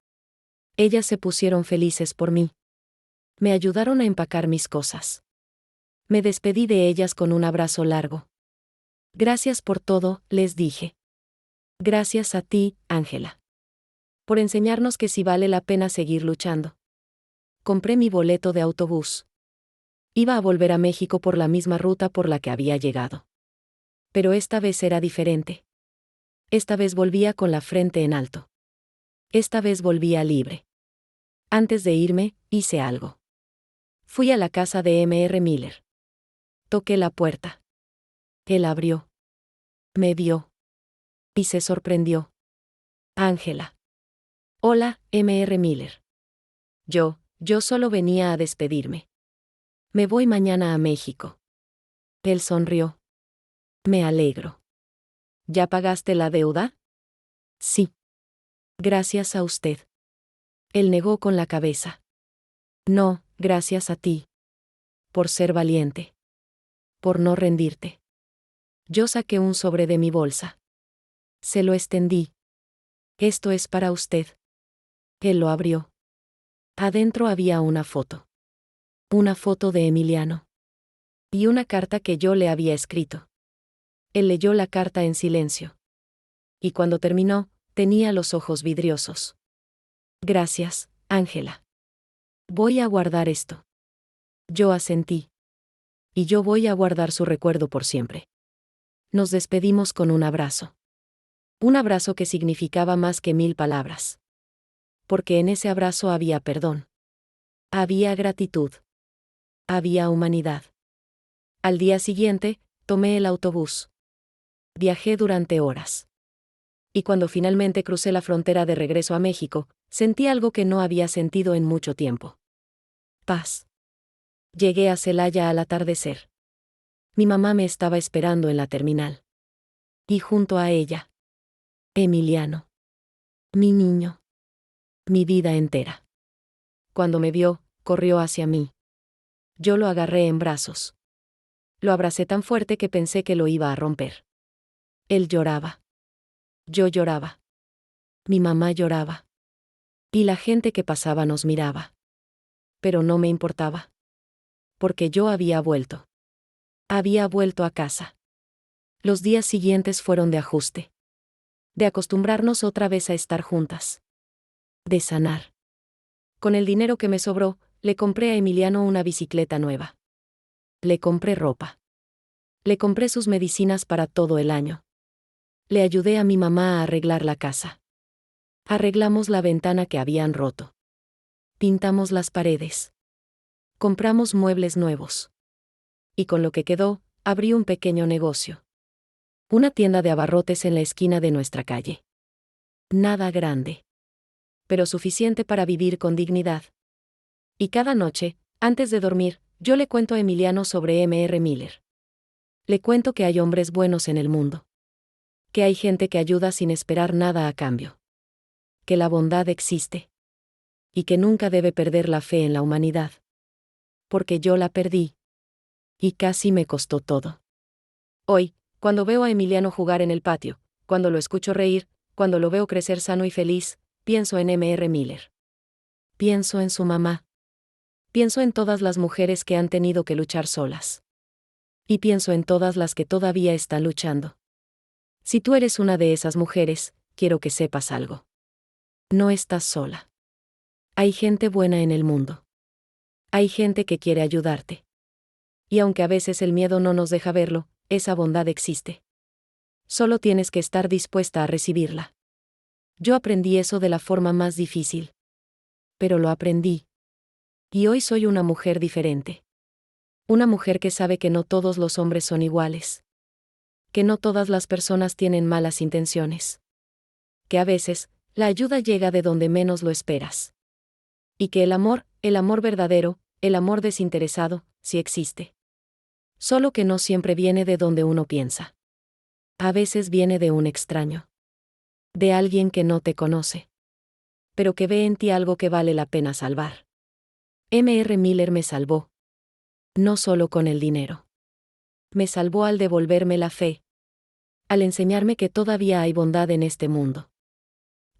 Ellas se pusieron felices por mí. Me ayudaron a empacar mis cosas. Me despedí de ellas con un abrazo largo. Gracias por todo, les dije. Gracias a ti, Ángela. Por enseñarnos que sí vale la pena seguir luchando. Compré mi boleto de autobús. Iba a volver a México por la misma ruta por la que había llegado. Pero esta vez era diferente. Esta vez volvía con la frente en alto. Esta vez volvía libre. Antes de irme, hice algo. Fui a la casa de M.R. Miller. Toqué la puerta. Él abrió. Me vio. Y se sorprendió. Ángela. Hola, M.R. Miller. Yo solo venía a despedirme. Me voy mañana a México. Él sonrió. Me alegro. ¿Ya pagaste la deuda? Sí. Gracias a usted. Él negó con la cabeza. No, gracias a ti. Por ser valiente. Por no rendirte. Yo saqué un sobre de mi bolsa. Se lo extendí. Esto es para usted. Él lo abrió. Adentro había una foto. Una foto de Emiliano. Y una carta que yo le había escrito. Él leyó la carta en silencio. Y cuando terminó, tenía los ojos vidriosos. Gracias, Ángela. Voy a guardar esto. Yo asentí. Y yo voy a guardar su recuerdo por siempre. Nos despedimos con un abrazo. Un abrazo que significaba más que 1000 palabras. Porque en ese abrazo había perdón. Había gratitud. Había humanidad. Al día siguiente, tomé el autobús. Viajé durante horas. Y cuando finalmente crucé la frontera de regreso a México, sentí algo que no había sentido en mucho tiempo. Paz. Llegué a Celaya al atardecer. Mi mamá me estaba esperando en la terminal. Y junto a ella, Emiliano. Mi niño. Mi vida entera. Cuando me vio, corrió hacia mí. Yo lo agarré en brazos. Lo abracé tan fuerte que pensé que lo iba a romper. Él lloraba. Yo lloraba. Mi mamá lloraba. Y la gente que pasaba nos miraba. Pero no me importaba. Porque yo había vuelto. Había vuelto a casa. Los días siguientes fueron de ajuste. De acostumbrarnos otra vez a estar juntas. De sanar. Con el dinero que me sobró, le compré a Emiliano una bicicleta nueva. Le compré ropa. Le compré sus medicinas para todo el año. Le ayudé a mi mamá a arreglar la casa. Arreglamos la ventana que habían roto. Pintamos las paredes. Compramos muebles nuevos. Y con lo que quedó, abrí un pequeño negocio. Una tienda de abarrotes en la esquina de nuestra calle. Nada grande. Pero suficiente para vivir con dignidad. Y cada noche, antes de dormir, yo le cuento a Emiliano sobre M.R. Miller. Le cuento que hay hombres buenos en el mundo. Que hay gente que ayuda sin esperar nada a cambio. Que la bondad existe. Y que nunca debe perder la fe en la humanidad. Porque yo la perdí. Y casi me costó todo. Hoy, cuando veo a Emiliano jugar en el patio, cuando lo escucho reír, cuando lo veo crecer sano y feliz, pienso en M.R. Miller. Pienso en su mamá. Pienso en todas las mujeres que han tenido que luchar solas. Y pienso en todas las que todavía están luchando. Si tú eres una de esas mujeres, quiero que sepas algo. No estás sola. Hay gente buena en el mundo. Hay gente que quiere ayudarte. Y aunque a veces el miedo no nos deja verlo, esa bondad existe. Solo tienes que estar dispuesta a recibirla. Yo aprendí eso de la forma más difícil. Pero lo aprendí. Y hoy soy una mujer diferente. Una mujer que sabe que no todos los hombres son iguales. Que no todas las personas tienen malas intenciones. Que a veces, la ayuda llega de donde menos lo esperas. Y que el amor verdadero, el amor desinteresado, sí existe. Solo que no siempre viene de donde uno piensa. A veces viene de un extraño. De alguien que no te conoce. Pero que ve en ti algo que vale la pena salvar. M.R. Miller me salvó. No solo con el dinero. Me salvó al devolverme la fe. Al enseñarme que todavía hay bondad en este mundo.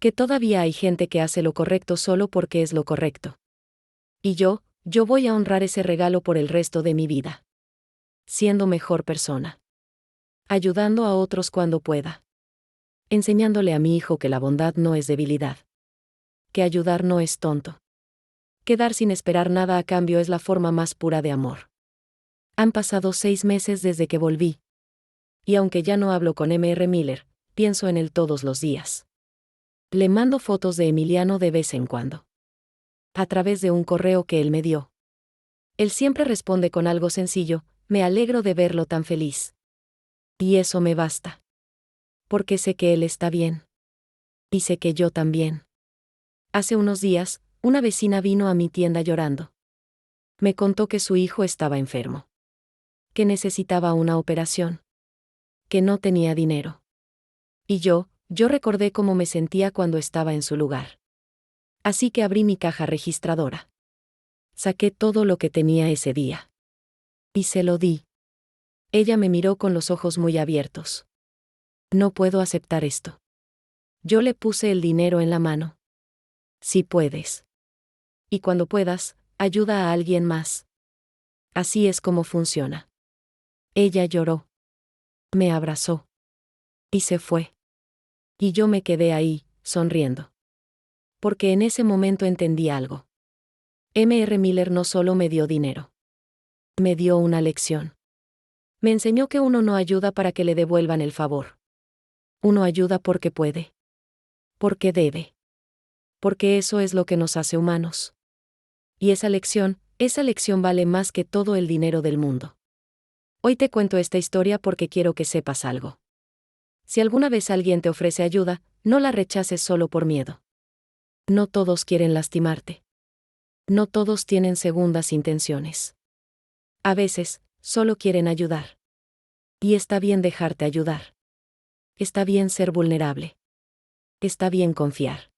Que todavía hay gente que hace lo correcto solo porque es lo correcto. Y yo voy a honrar ese regalo por el resto de mi vida. Siendo mejor persona. Ayudando a otros cuando pueda. Enseñándole a mi hijo que la bondad no es debilidad. Que ayudar no es tonto. Que dar sin esperar nada a cambio es la forma más pura de amor. Han pasado 6 meses desde que volví. Y aunque ya no hablo con M.R. Miller, pienso en él todos los días. Le mando fotos de Emiliano de vez en cuando. A través de un correo que él me dio. Él siempre responde con algo sencillo: me alegro de verlo tan feliz. Y eso me basta. Porque sé que él está bien. Y sé que yo también. Hace unos días, una vecina vino a mi tienda llorando. Me contó que su hijo estaba enfermo. Que necesitaba una operación. Que no tenía dinero. Y yo recordé cómo me sentía cuando estaba en su lugar. Así que abrí mi caja registradora. Saqué todo lo que tenía ese día. Y se lo di. Ella me miró con los ojos muy abiertos. No puedo aceptar esto. Yo le puse el dinero en la mano. Si puedes. Y cuando puedas, ayuda a alguien más. Así es como funciona. Ella lloró. Me abrazó. Y se fue. Y yo me quedé ahí, sonriendo. Porque en ese momento entendí algo. M.R. Miller no solo me dio dinero. Me dio una lección. Me enseñó que uno no ayuda para que le devuelvan el favor. Uno ayuda porque puede. Porque debe. Porque eso es lo que nos hace humanos. Y esa lección vale más que todo el dinero del mundo. Hoy te cuento esta historia porque quiero que sepas algo. Si alguna vez alguien te ofrece ayuda, no la rechaces solo por miedo. No todos quieren lastimarte. No todos tienen segundas intenciones. A veces, solo quieren ayudar. Y está bien dejarte ayudar. Está bien ser vulnerable. Está bien confiar.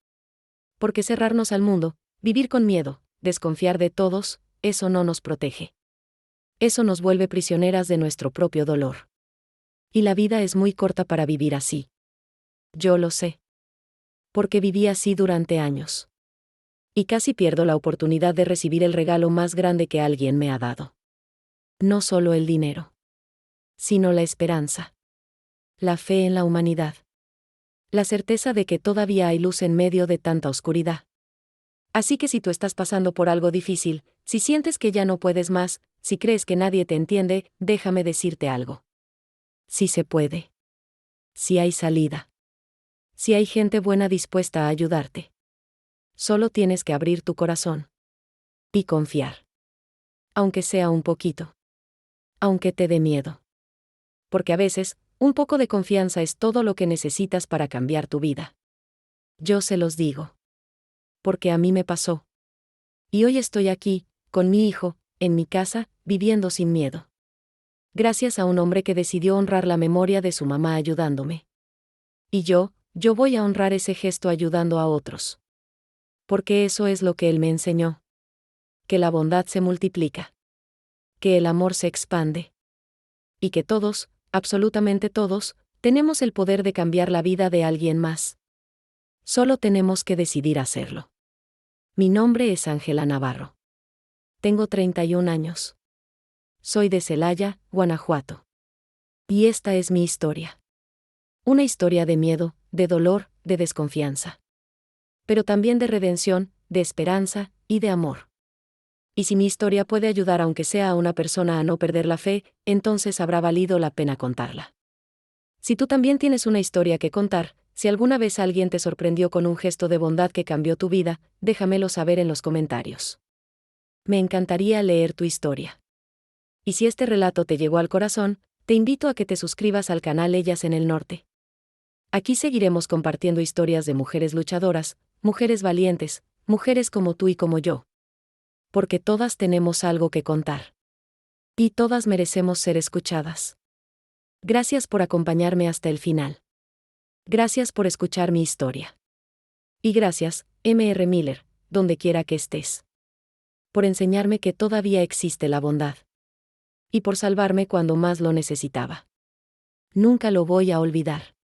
Porque cerrarnos al mundo, vivir con miedo, desconfiar de todos, eso no nos protege. Eso nos vuelve prisioneras de nuestro propio dolor. Y la vida es muy corta para vivir así. Yo lo sé. Porque viví así durante años. Y casi pierdo la oportunidad de recibir el regalo más grande que alguien me ha dado. No solo el dinero. Sino la esperanza. La fe en la humanidad. La certeza de que todavía hay luz en medio de tanta oscuridad. Así que si tú estás pasando por algo difícil, si sientes que ya no puedes más, si crees que nadie te entiende, déjame decirte algo. Sí se puede. Sí hay salida. Sí hay gente buena dispuesta a ayudarte. Solo tienes que abrir tu corazón. Y confiar. Aunque sea un poquito. Aunque te dé miedo. Porque a veces, un poco de confianza es todo lo que necesitas para cambiar tu vida. Yo se los digo. Porque a mí me pasó. Y hoy estoy aquí, con mi hijo, en mi casa, viviendo sin miedo. Gracias a un hombre que decidió honrar la memoria de su mamá ayudándome. Y yo voy a honrar ese gesto ayudando a otros. Porque eso es lo que él me enseñó. Que la bondad se multiplica. Que el amor se expande. Y que todos, absolutamente todos, tenemos el poder de cambiar la vida de alguien más. Solo tenemos que decidir hacerlo. Mi nombre es Ángela Navarro. Tengo 31 años. Soy de Celaya, Guanajuato. Y esta es mi historia. Una historia de miedo, de dolor, de desconfianza. Pero también de redención, de esperanza y de amor. Y si mi historia puede ayudar aunque sea a una persona a no perder la fe, entonces habrá valido la pena contarla. Si tú también tienes una historia que contar, si alguna vez alguien te sorprendió con un gesto de bondad que cambió tu vida, déjamelo saber en los comentarios. Me encantaría leer tu historia. Y si este relato te llegó al corazón, te invito a que te suscribas al canal Ellas en el Norte. Aquí seguiremos compartiendo historias de mujeres luchadoras, mujeres valientes, mujeres como tú y como yo. Porque todas tenemos algo que contar. Y todas merecemos ser escuchadas. Gracias por acompañarme hasta el final. Gracias por escuchar mi historia. Y gracias, M.R. Miller, donde quiera que estés. Por enseñarme que todavía existe la bondad. Y por salvarme cuando más lo necesitaba. Nunca lo voy a olvidar.